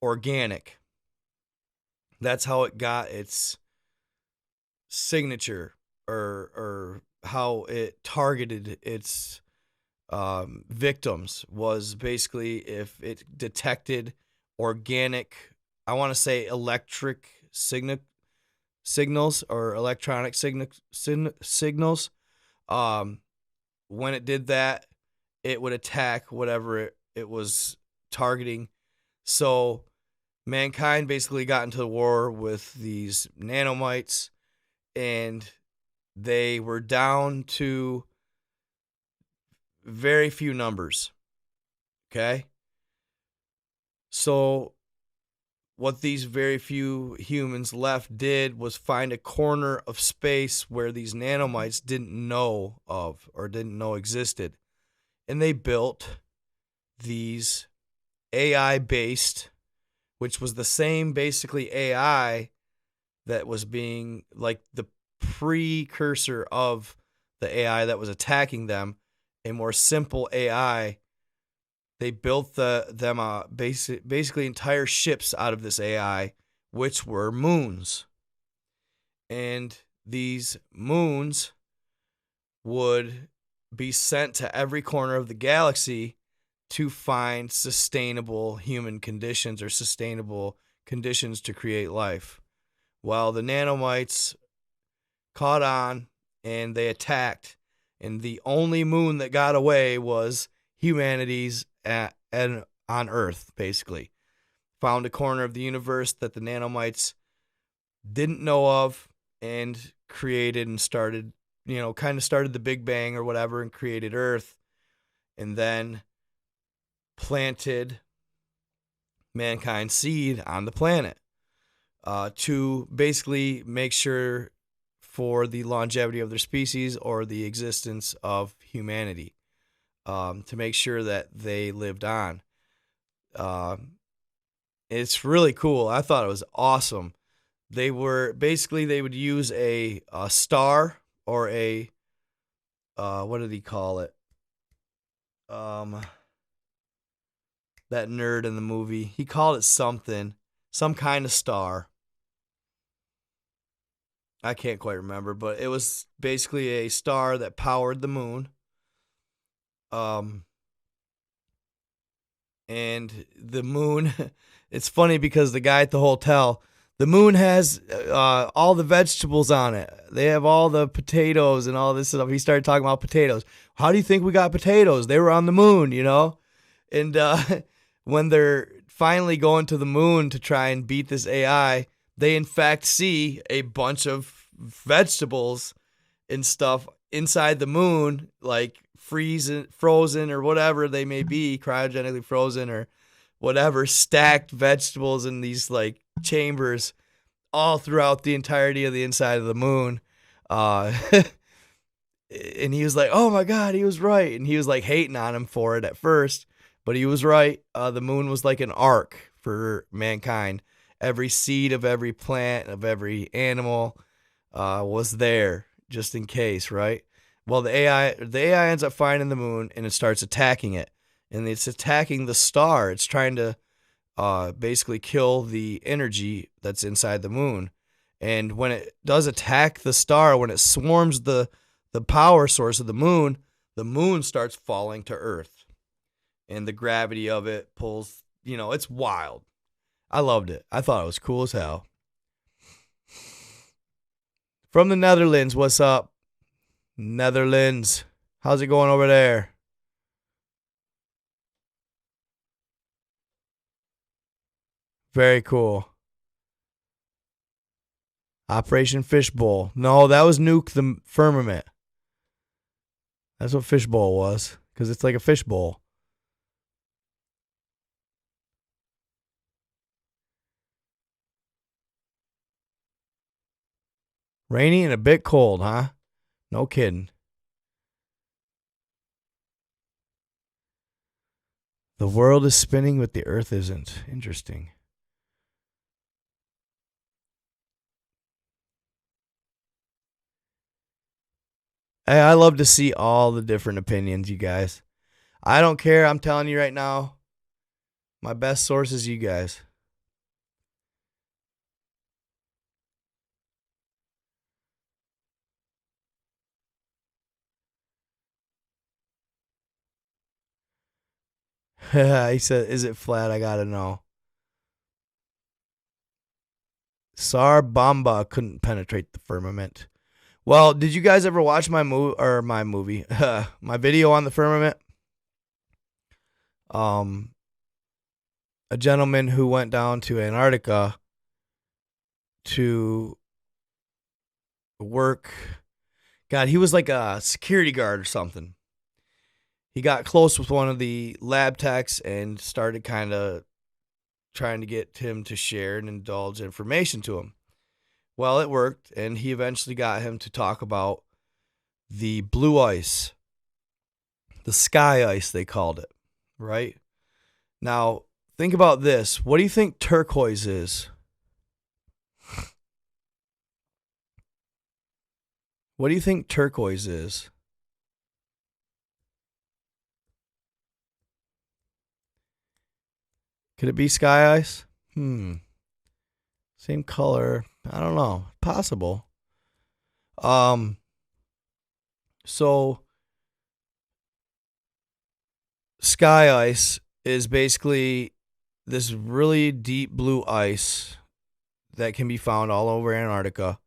organic. That's how it got its signature, or how it targeted its victims, was basically if it detected organic, I want to say electric signals or electronic signals. When it did that, it would attack whatever it was targeting. So mankind basically got into the war with these nanomites, and they were down to very few numbers. Okay? So what these very few humans left did was find a corner of space where these nanomites didn't know of or didn't know existed. And they built these AI based, which was the same basically AI that was being like the precursor of the AI that was attacking them, a more simple AI. They built them basically entire ships out of this AI, which were moons. And these moons would be sent to every corner of the galaxy to find sustainable human conditions or sustainable conditions to create life. Well, the nanomites caught on and they attacked, and the only moon that got away was humanity's and on Earth, basically. Found a corner of the universe that the nanomites didn't know of and created and started, kind of started the Big Bang or whatever and created Earth, and then planted mankind's seed on the planet to basically make sure for the longevity of their species or the existence of humanity, to make sure that they lived on. It's really cool. I thought it was awesome. They would use a star or a what did he call it? That nerd in the movie. He called it something, some kind of star. I can't quite remember, but it was basically a star that powered the moon. And the moon, it's funny because the guy at the hotel, the moon has all the vegetables on it. They have all the potatoes and all this stuff. He started talking about potatoes. How do you think we got potatoes? They were on the moon, And when they're finally going to the moon to try and beat this AI, they in fact see a bunch of vegetables and stuff inside the moon, like frozen or whatever they may be, cryogenically frozen or whatever, stacked vegetables in these like chambers all throughout the entirety of the inside of the moon. And he was like, oh my God, he was right. And he was like hating on him for it at first, but he was right. The moon was like an ark for mankind. Every seed of every plant, of every animal was there just in case, right? Well, the AI ends up finding the moon and it starts attacking it. And it's attacking the star. It's trying to basically kill the energy that's inside the moon. And when it does attack the star, when it swarms the power source of the moon starts falling to Earth. And the gravity of it pulls, it's wild. I loved it. I thought it was cool as hell. From the Netherlands, what's up? Netherlands. How's it going over there? Very cool. Operation Fishbowl. No, that was Nuke the Firmament. That's what Fishbowl was, because it's like a fishbowl. Rainy and a bit cold, huh? No kidding. The world is spinning, but the earth isn't. Interesting. Hey, I love to see all the different opinions, you guys. I don't care. I'm telling you right now, my best source is you guys. He said, is it flat? I gotta know. Sar Bomba couldn't penetrate the firmament. Well, did you guys ever watch my movie, my video on the firmament? A gentleman who went down to Antarctica to work. God, he was like a security guard or something. He got close with one of the lab techs and started kind of trying to get him to share and indulge information to him. Well, it worked, and he eventually got him to talk about the blue ice, the sky ice, they called it, right? Now, think about this. What do you think turquoise is? What do you think turquoise is? Could it be sky ice? Same color. I don't know. Possible. So sky ice is basically this really deep blue ice that can be found all over Antarctica.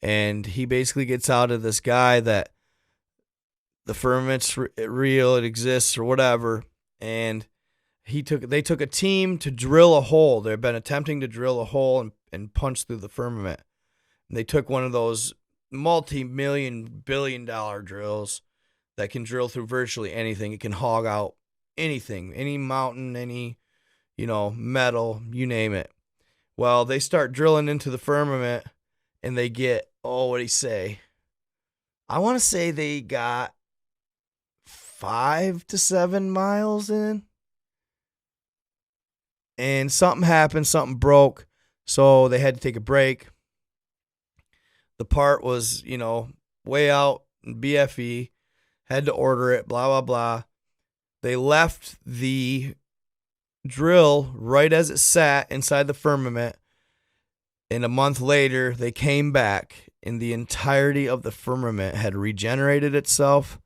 And he basically gets out of this guy that the firmament's real, it exists or whatever. And they took a team to drill a hole. They've been attempting to drill a hole and punch through the firmament. And they took one of those multi-million, billion-dollar drills that can drill through virtually anything. It can hog out anything, any mountain, any, metal, you name it. Well, they start drilling into the firmament and they get, what do you say? I want to say they got 5 to 7 miles in. And something happened, something broke. So they had to take a break. The part was, way out in BFE, had to order it, blah, blah, blah. They left the drill right as it sat inside the firmament. And a month later, they came back, and the entirety of the firmament had regenerated itself,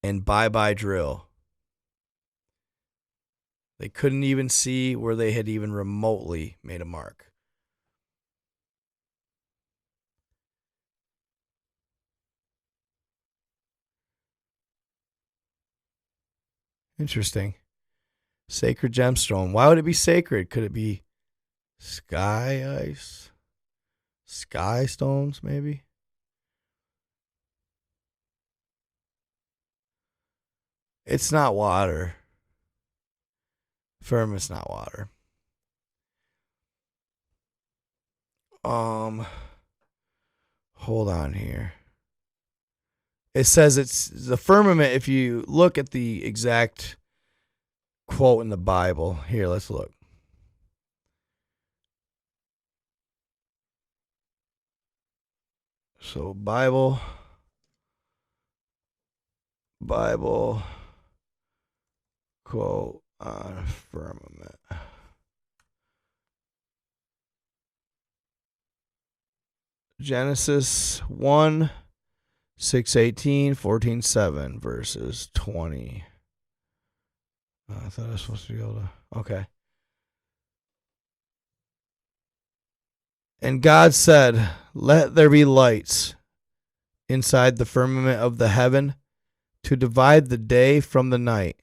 and bye-bye drill. They couldn't even see where they had even remotely made a mark. Interesting. Sacred gemstone. Why would it be sacred? Could it be sky ice? Sky stones, maybe? It's not water. Firmament's not water. Hold on here. It says it's the firmament. If you look at the exact quote in the Bible, here, let's look. So Bible quote on firmament. Genesis 1, 6:18, 14:7 verses 20. I thought I was supposed to be able to. Okay. And God said, "Let there be lights inside the firmament of the heaven to divide the day from the night,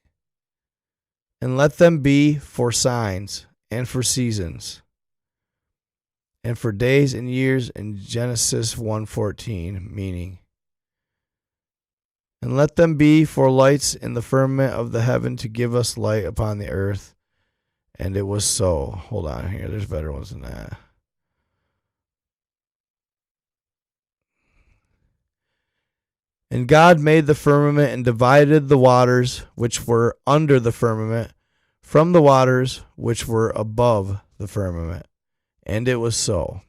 and let them be for signs and for seasons and for days and years," in Genesis 1:14, meaning, "And let them be for lights in the firmament of the heaven to give us light upon the earth." And it was so. Hold on here. There's better ones than that. And God made the firmament and divided the waters which were under the firmament from the waters which were above the firmament. And it was so.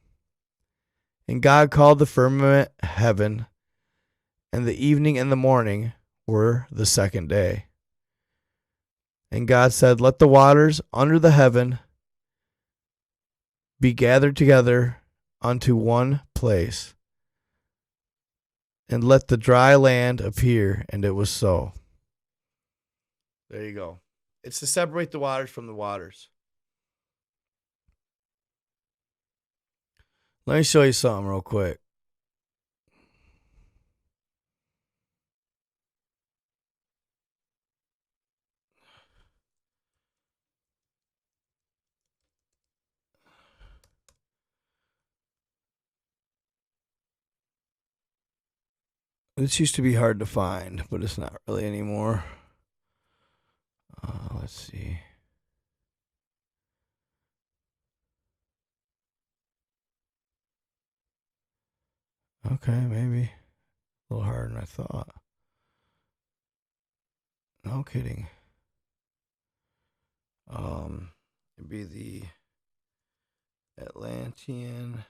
And God called the firmament heaven, and the evening and the morning were the second day. And God said, "Let the waters under the heaven be gathered together unto one place, and let the dry land appear." And it was so. There you go. It's to separate the waters from the waters. Let me show you something real quick. This used to be hard to find, but it's not really anymore. Let's see. Okay, maybe a little harder than I thought. No kidding. It'd be the Atlantean.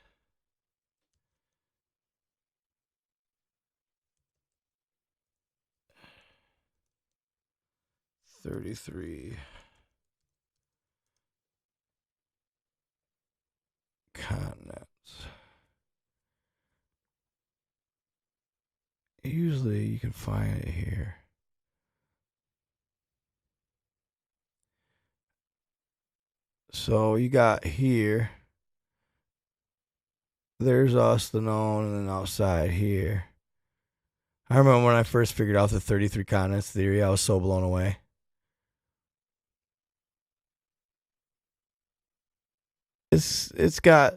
$33 continents. Usually you can find it here. So you got here. There's us, the known, and then outside here. I remember when I first figured out the 33 continents theory, I was so blown away. It's got,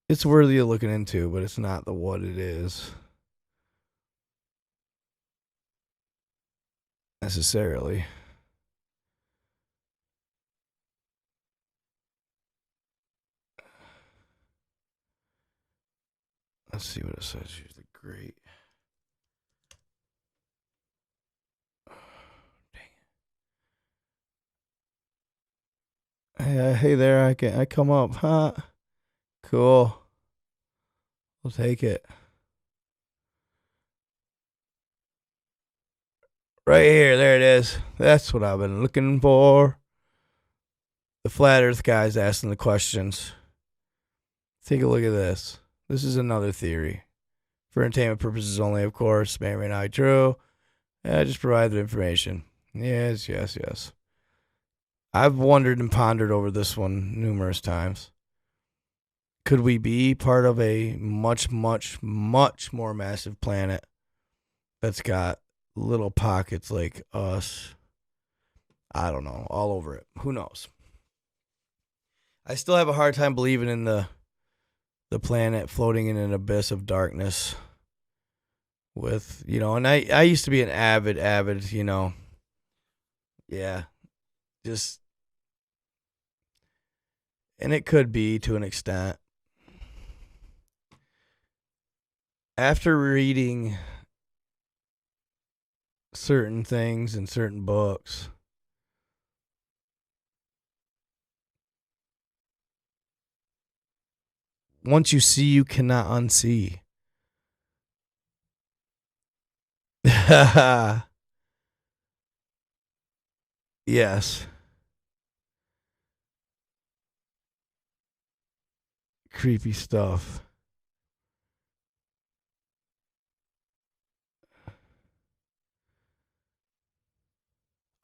It's worthy of looking into, but it's not the what it is necessarily. Let's see what it says. Here's the great. Hey there, I come up, huh? Cool. We'll take it. Right here, there it is. That's what I've been looking for. The flat Earth guy's asking the questions. Take a look at this. This is another theory. For entertainment purposes only, of course. May or may not be true. I just provide the information. Yes, yes, yes. I've wondered and pondered over this one numerous times. Could we be part of a much, much, much more massive planet that's got little pockets like us? I don't know. All over it. Who knows? I still have a hard time believing in the planet floating in an abyss of darkness with, and I used to be an avid, yeah, just, and it could be to an extent. After reading certain things in certain books, once you see, you cannot unsee. Yes. Creepy stuff.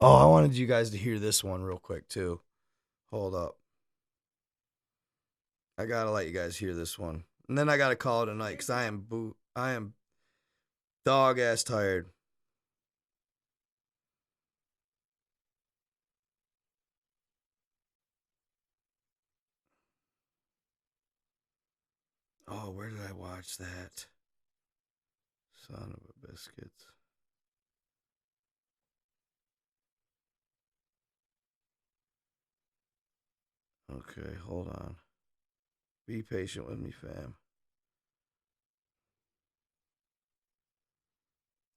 Oh, I wanted you guys to hear this one real quick too. Hold up. I gotta let you guys hear this one, and then I gotta call it a night because I am dog ass tired. Oh, where did I watch that? Son of a biscuit. Okay, hold on. Be patient with me, fam.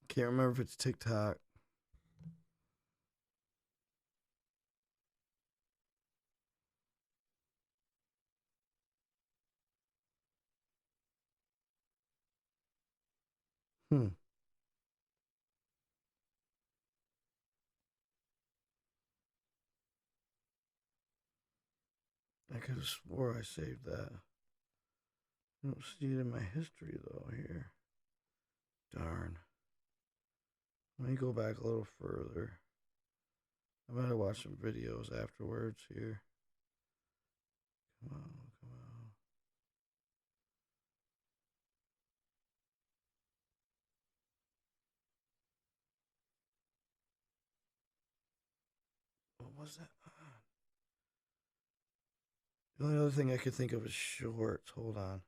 Can't remember if it's TikTok. Hmm. I could have swore I saved that. I don't see it in my history though here. Darn. Let me go back a little further. I better watch some videos afterwards here. Come on, come on. What was that on? The only other thing I could think of is shorts. Hold on.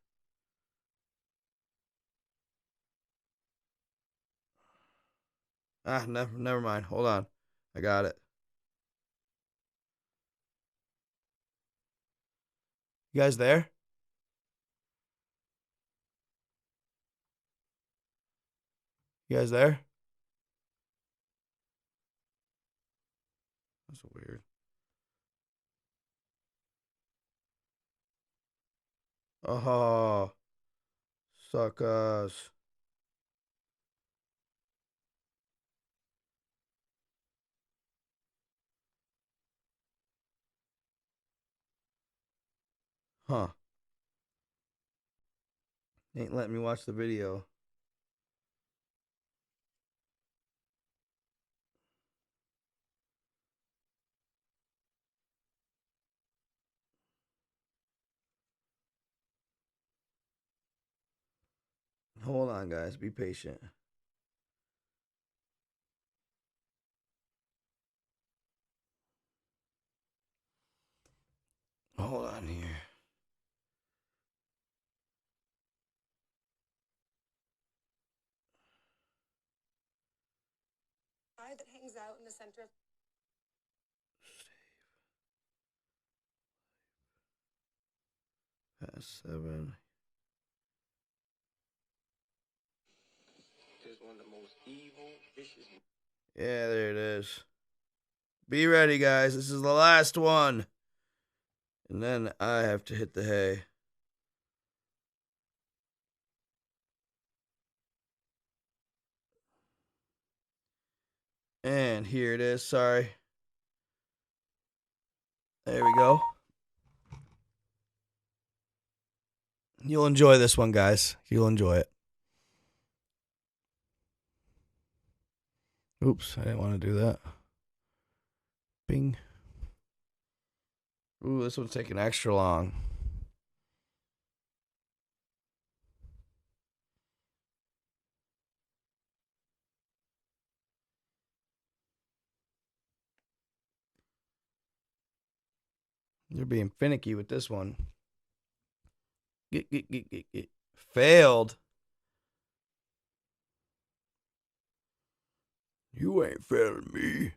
Never mind. Hold on. I got it. You guys there? You guys there? That's weird. Oh, suckers. Huh. Ain't letting me watch the video. Hold on, guys. Be patient. Hold on here. butterfly that hangs out in the center of... Past 7. Just one of the most evil, vicious. Yeah, there it is. Be ready, guys. This is the last one. And then I have to hit the hay. And here it is. Sorry. There we go. You'll enjoy this one, guys. You'll enjoy it. Oops, I didn't want to do that. Bing. Ooh, this one's taking extra long. You're being finicky with this one. Get. Failed. You ain't failing me.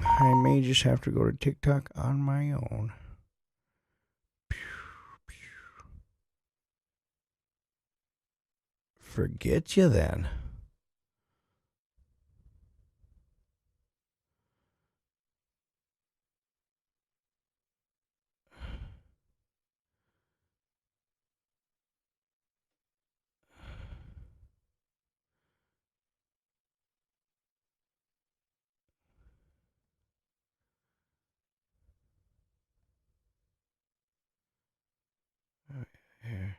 I may just have to go to TikTok on my own. Forget you then. Here.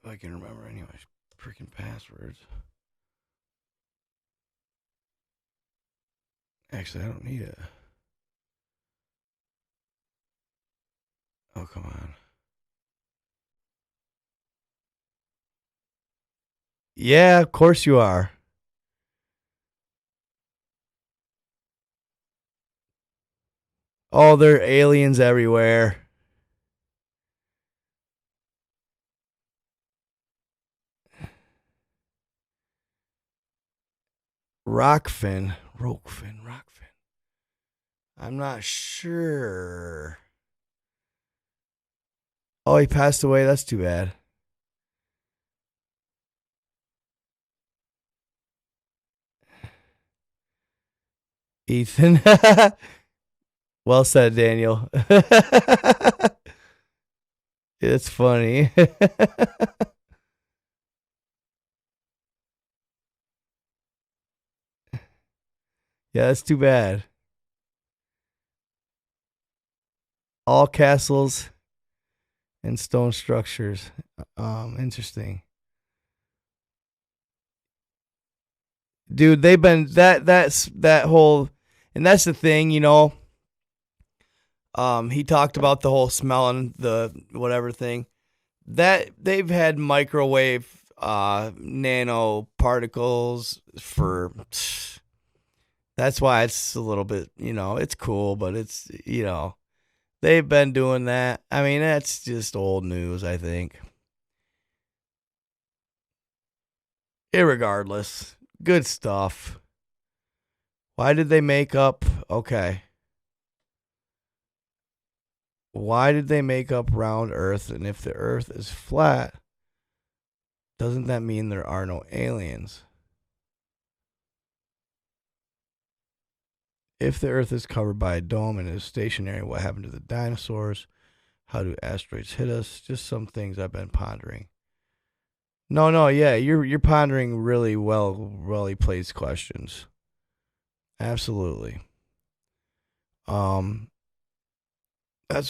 If I can remember any of my freaking passwords. Actually, I don't need it. Oh, come on. Yeah, of course you are. Oh, there are aliens everywhere. Rockfin. I'm not sure. Oh, he passed away. That's too bad. Ethan. Well said, Daniel. It's funny. Yeah, that's too bad. All castles and stone structures. Interesting. Dude, they've been that whole, and that's the thing, you know. He talked about the whole smelling the whatever thing. That they've had microwave nanoparticles for. That's why it's a little bit, you know, it's cool, but it's, you know, they've been doing that. I mean, that's just old news, I think. Irregardless, good stuff. Why did they make up? Okay. Why did they make up round Earth? And if the Earth is flat, doesn't that mean there are no aliens? If the Earth is covered by a dome and is stationary, what happened to the dinosaurs? How do asteroids hit us? Just some things I've been pondering. No, yeah, you're pondering really well placed questions. Absolutely. That's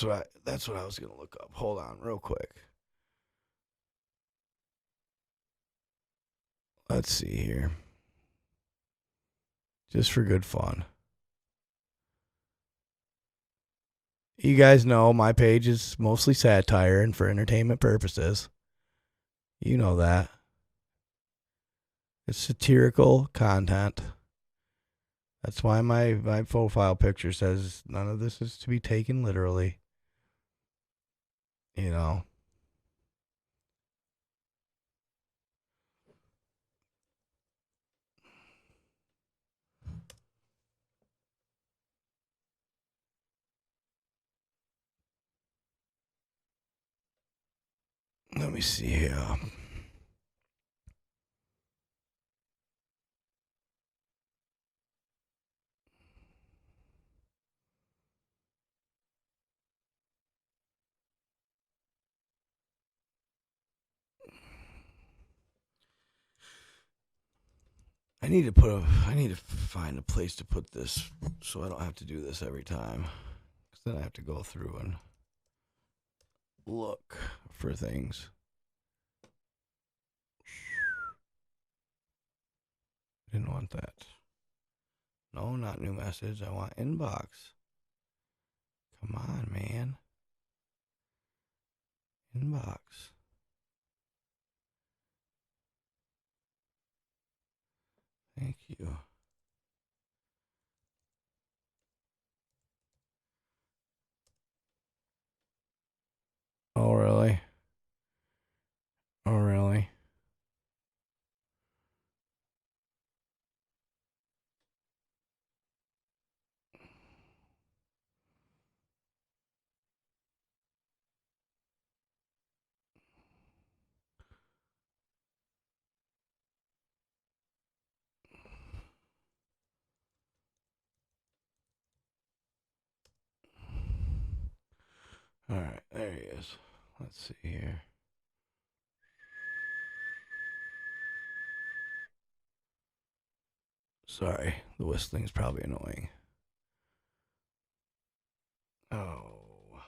what I was gonna look up. Hold on, real quick. Let's see here. Just for good fun. You guys know my page is mostly satire and for entertainment purposes. You know that. It's satirical content. That's why my profile picture says none of this is to be taken literally. You know. Let me see here. I need to find a place to put this so I don't have to do this every time. Because then I have to go through and look for things. Didn't want that. No, not new message. I want inbox. Come on, man. Inbox. Thank you. Oh, really? Oh, really? All right, there he is. Let's see here. Sorry, the whistling's probably annoying. Oh.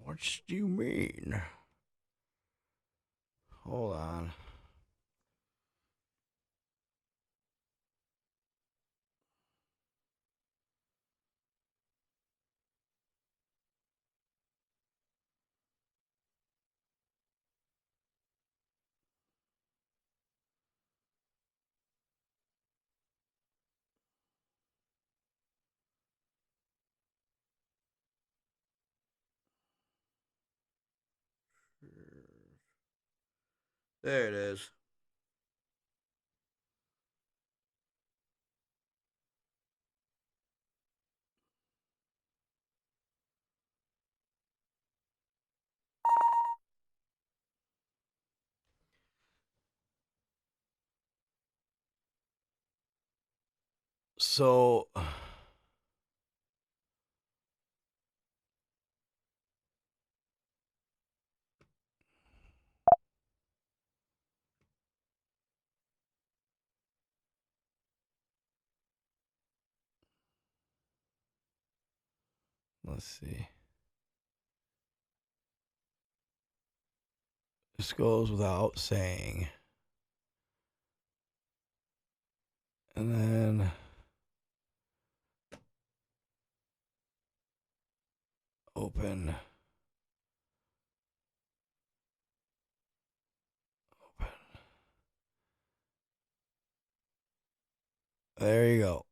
What do you mean? Hold on. There it is. So, let's see. This goes without saying. And then open. Open. There you go.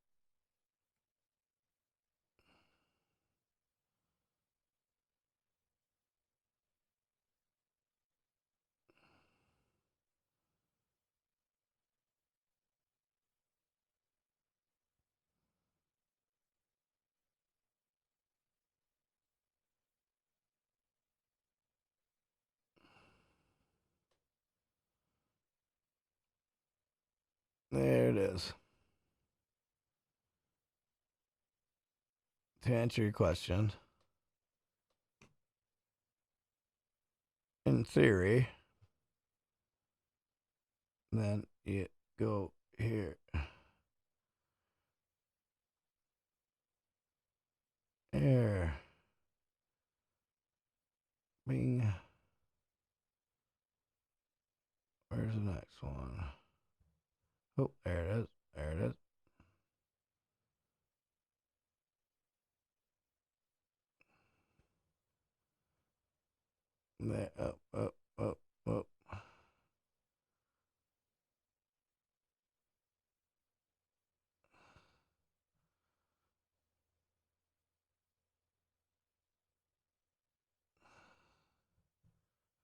There it is. To answer your question, in theory, then you go here. Here. Bing. Where's the next one? Oh, there it is. There it is. There, up, up, up.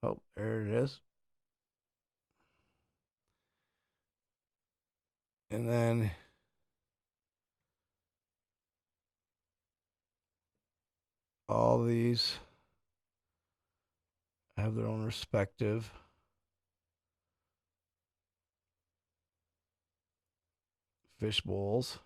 Oh, there it is. And then all these have their own respective fish bowls.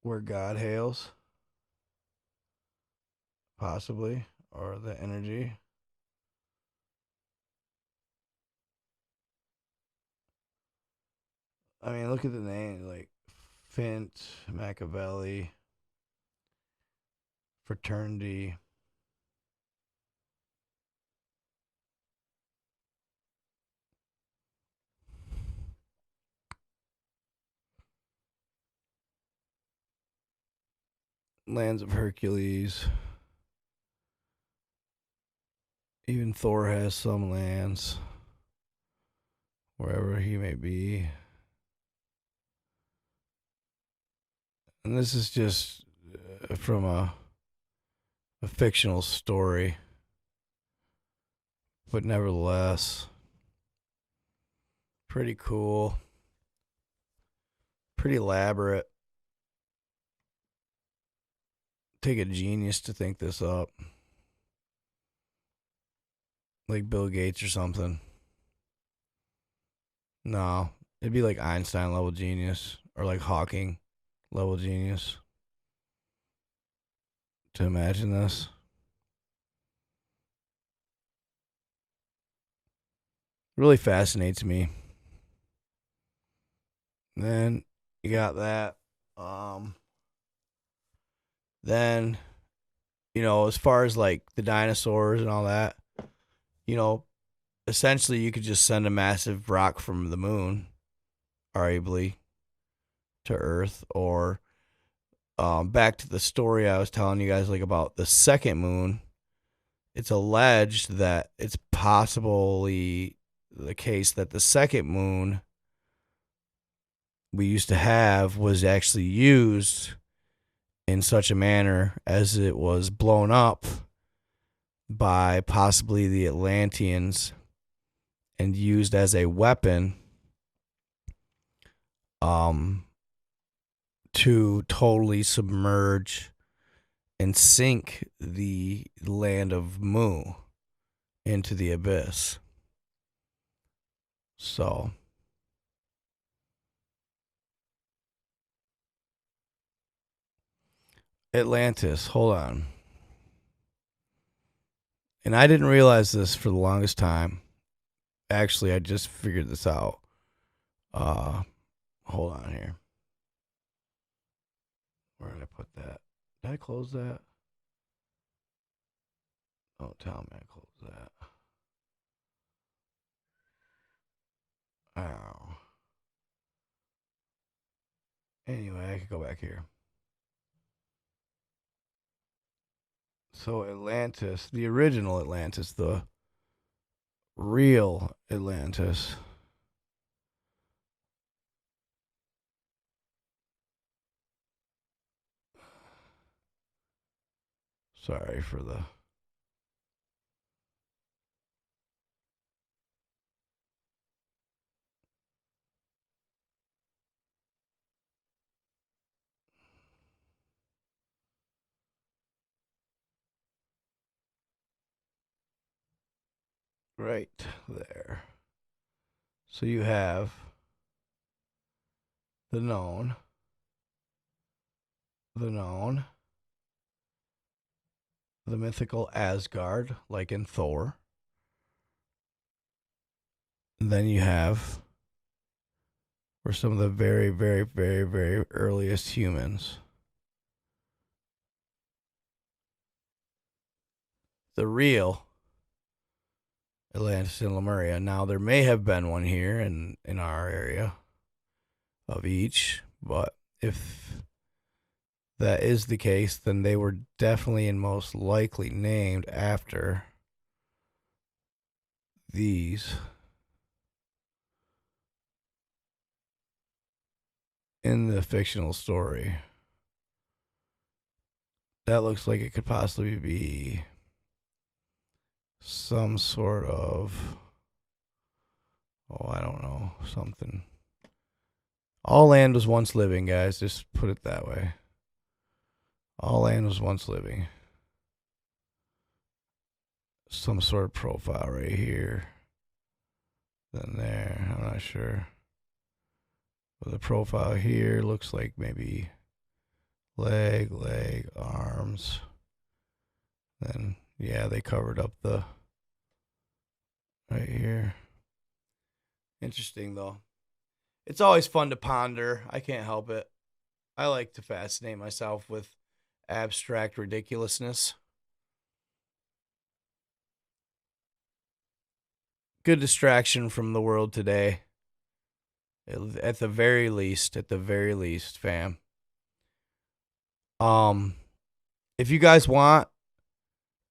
Where God hails, possibly, or the energy. I mean, look at the name, like Fint, Machiavelli, Fraternity. Lands of Hercules. Even Thor has some lands, wherever he may be. And this is just from a fictional story, but nevertheless, pretty cool, pretty elaborate. Take a genius to think this up, like Bill Gates or something. No, it'd be like Einstein level genius or like Hawking level genius to imagine this. Really fascinates me. Then you got that. Then, as far as like the dinosaurs and all that, you know, essentially you could just send a massive rock from the moon, arguably, to Earth, or back to the story I was telling you guys, like about the second moon. It's alleged that it's possibly the case that the second moon we used to have was actually used in such a manner as it was blown up by possibly the Atlanteans and used as a weapon to totally submerge and sink the land of Mu into the abyss. So Atlantis, hold on. And I didn't realize this for the longest time. Actually, I just figured this out. Hold on here. Where did I put that? Did I close that? Don't tell me I closed that. Oh. Anyway, I could go back here. So Atlantis, the original Atlantis, the real Atlantis. Sorry for the. Right there. So you have the known, the mythical Asgard, like in Thor. And then you have were some of the very, very, very, very earliest humans. The real Atlantis and Lemuria. Now, there may have been one here in our area of each, but if that is the case, then they were definitely and most likely named after these in the fictional story. That looks like it could possibly be some sort of, oh, I don't know, something. All land was once living, guys. Just put it that way. All land was once living. Some sort of profile right here. Then there. I'm not sure. But the profile here looks like maybe leg, arms. Then, yeah, they covered up the right here. Interesting, though. It's always fun to ponder. I can't help it. I like to fascinate myself with abstract ridiculousness. Good distraction from the world today. At the very least, fam. If you guys want,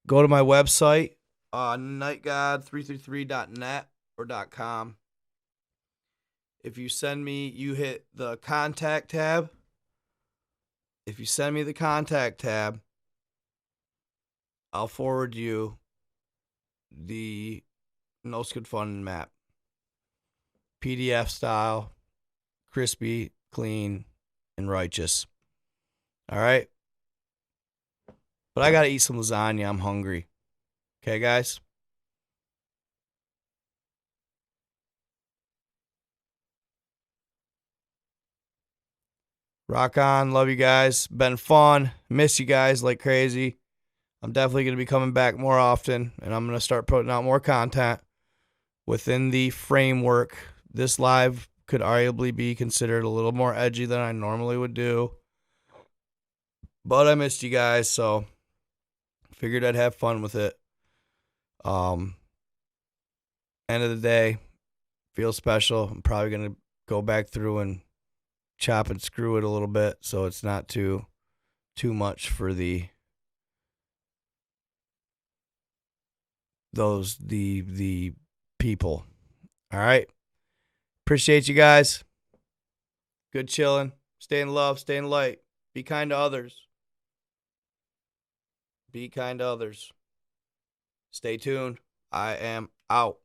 go to my website, nightgod333.net or .com. If you send me, you hit the contact tab. If you send me the contact tab, I'll forward you the No Skid Fun map. PDF style, crispy, clean, and righteous. All right? But I got to eat some lasagna. I'm hungry. Okay, guys? Rock on. Love you guys. Been fun. Miss you guys like crazy. I'm definitely going to be coming back more often, and I'm going to start putting out more content within the framework. This live could arguably be considered a little more edgy than I normally would do. But I missed you guys, so figured I'd have fun with it. End of the day, feels special. I'm probably going to go back through and chop and screw it a little bit so it's not too much for the people. All right. Appreciate you guys. Good chilling. Stay in love. Stay in light. Be kind to others. Be kind to others. Stay tuned. I am out.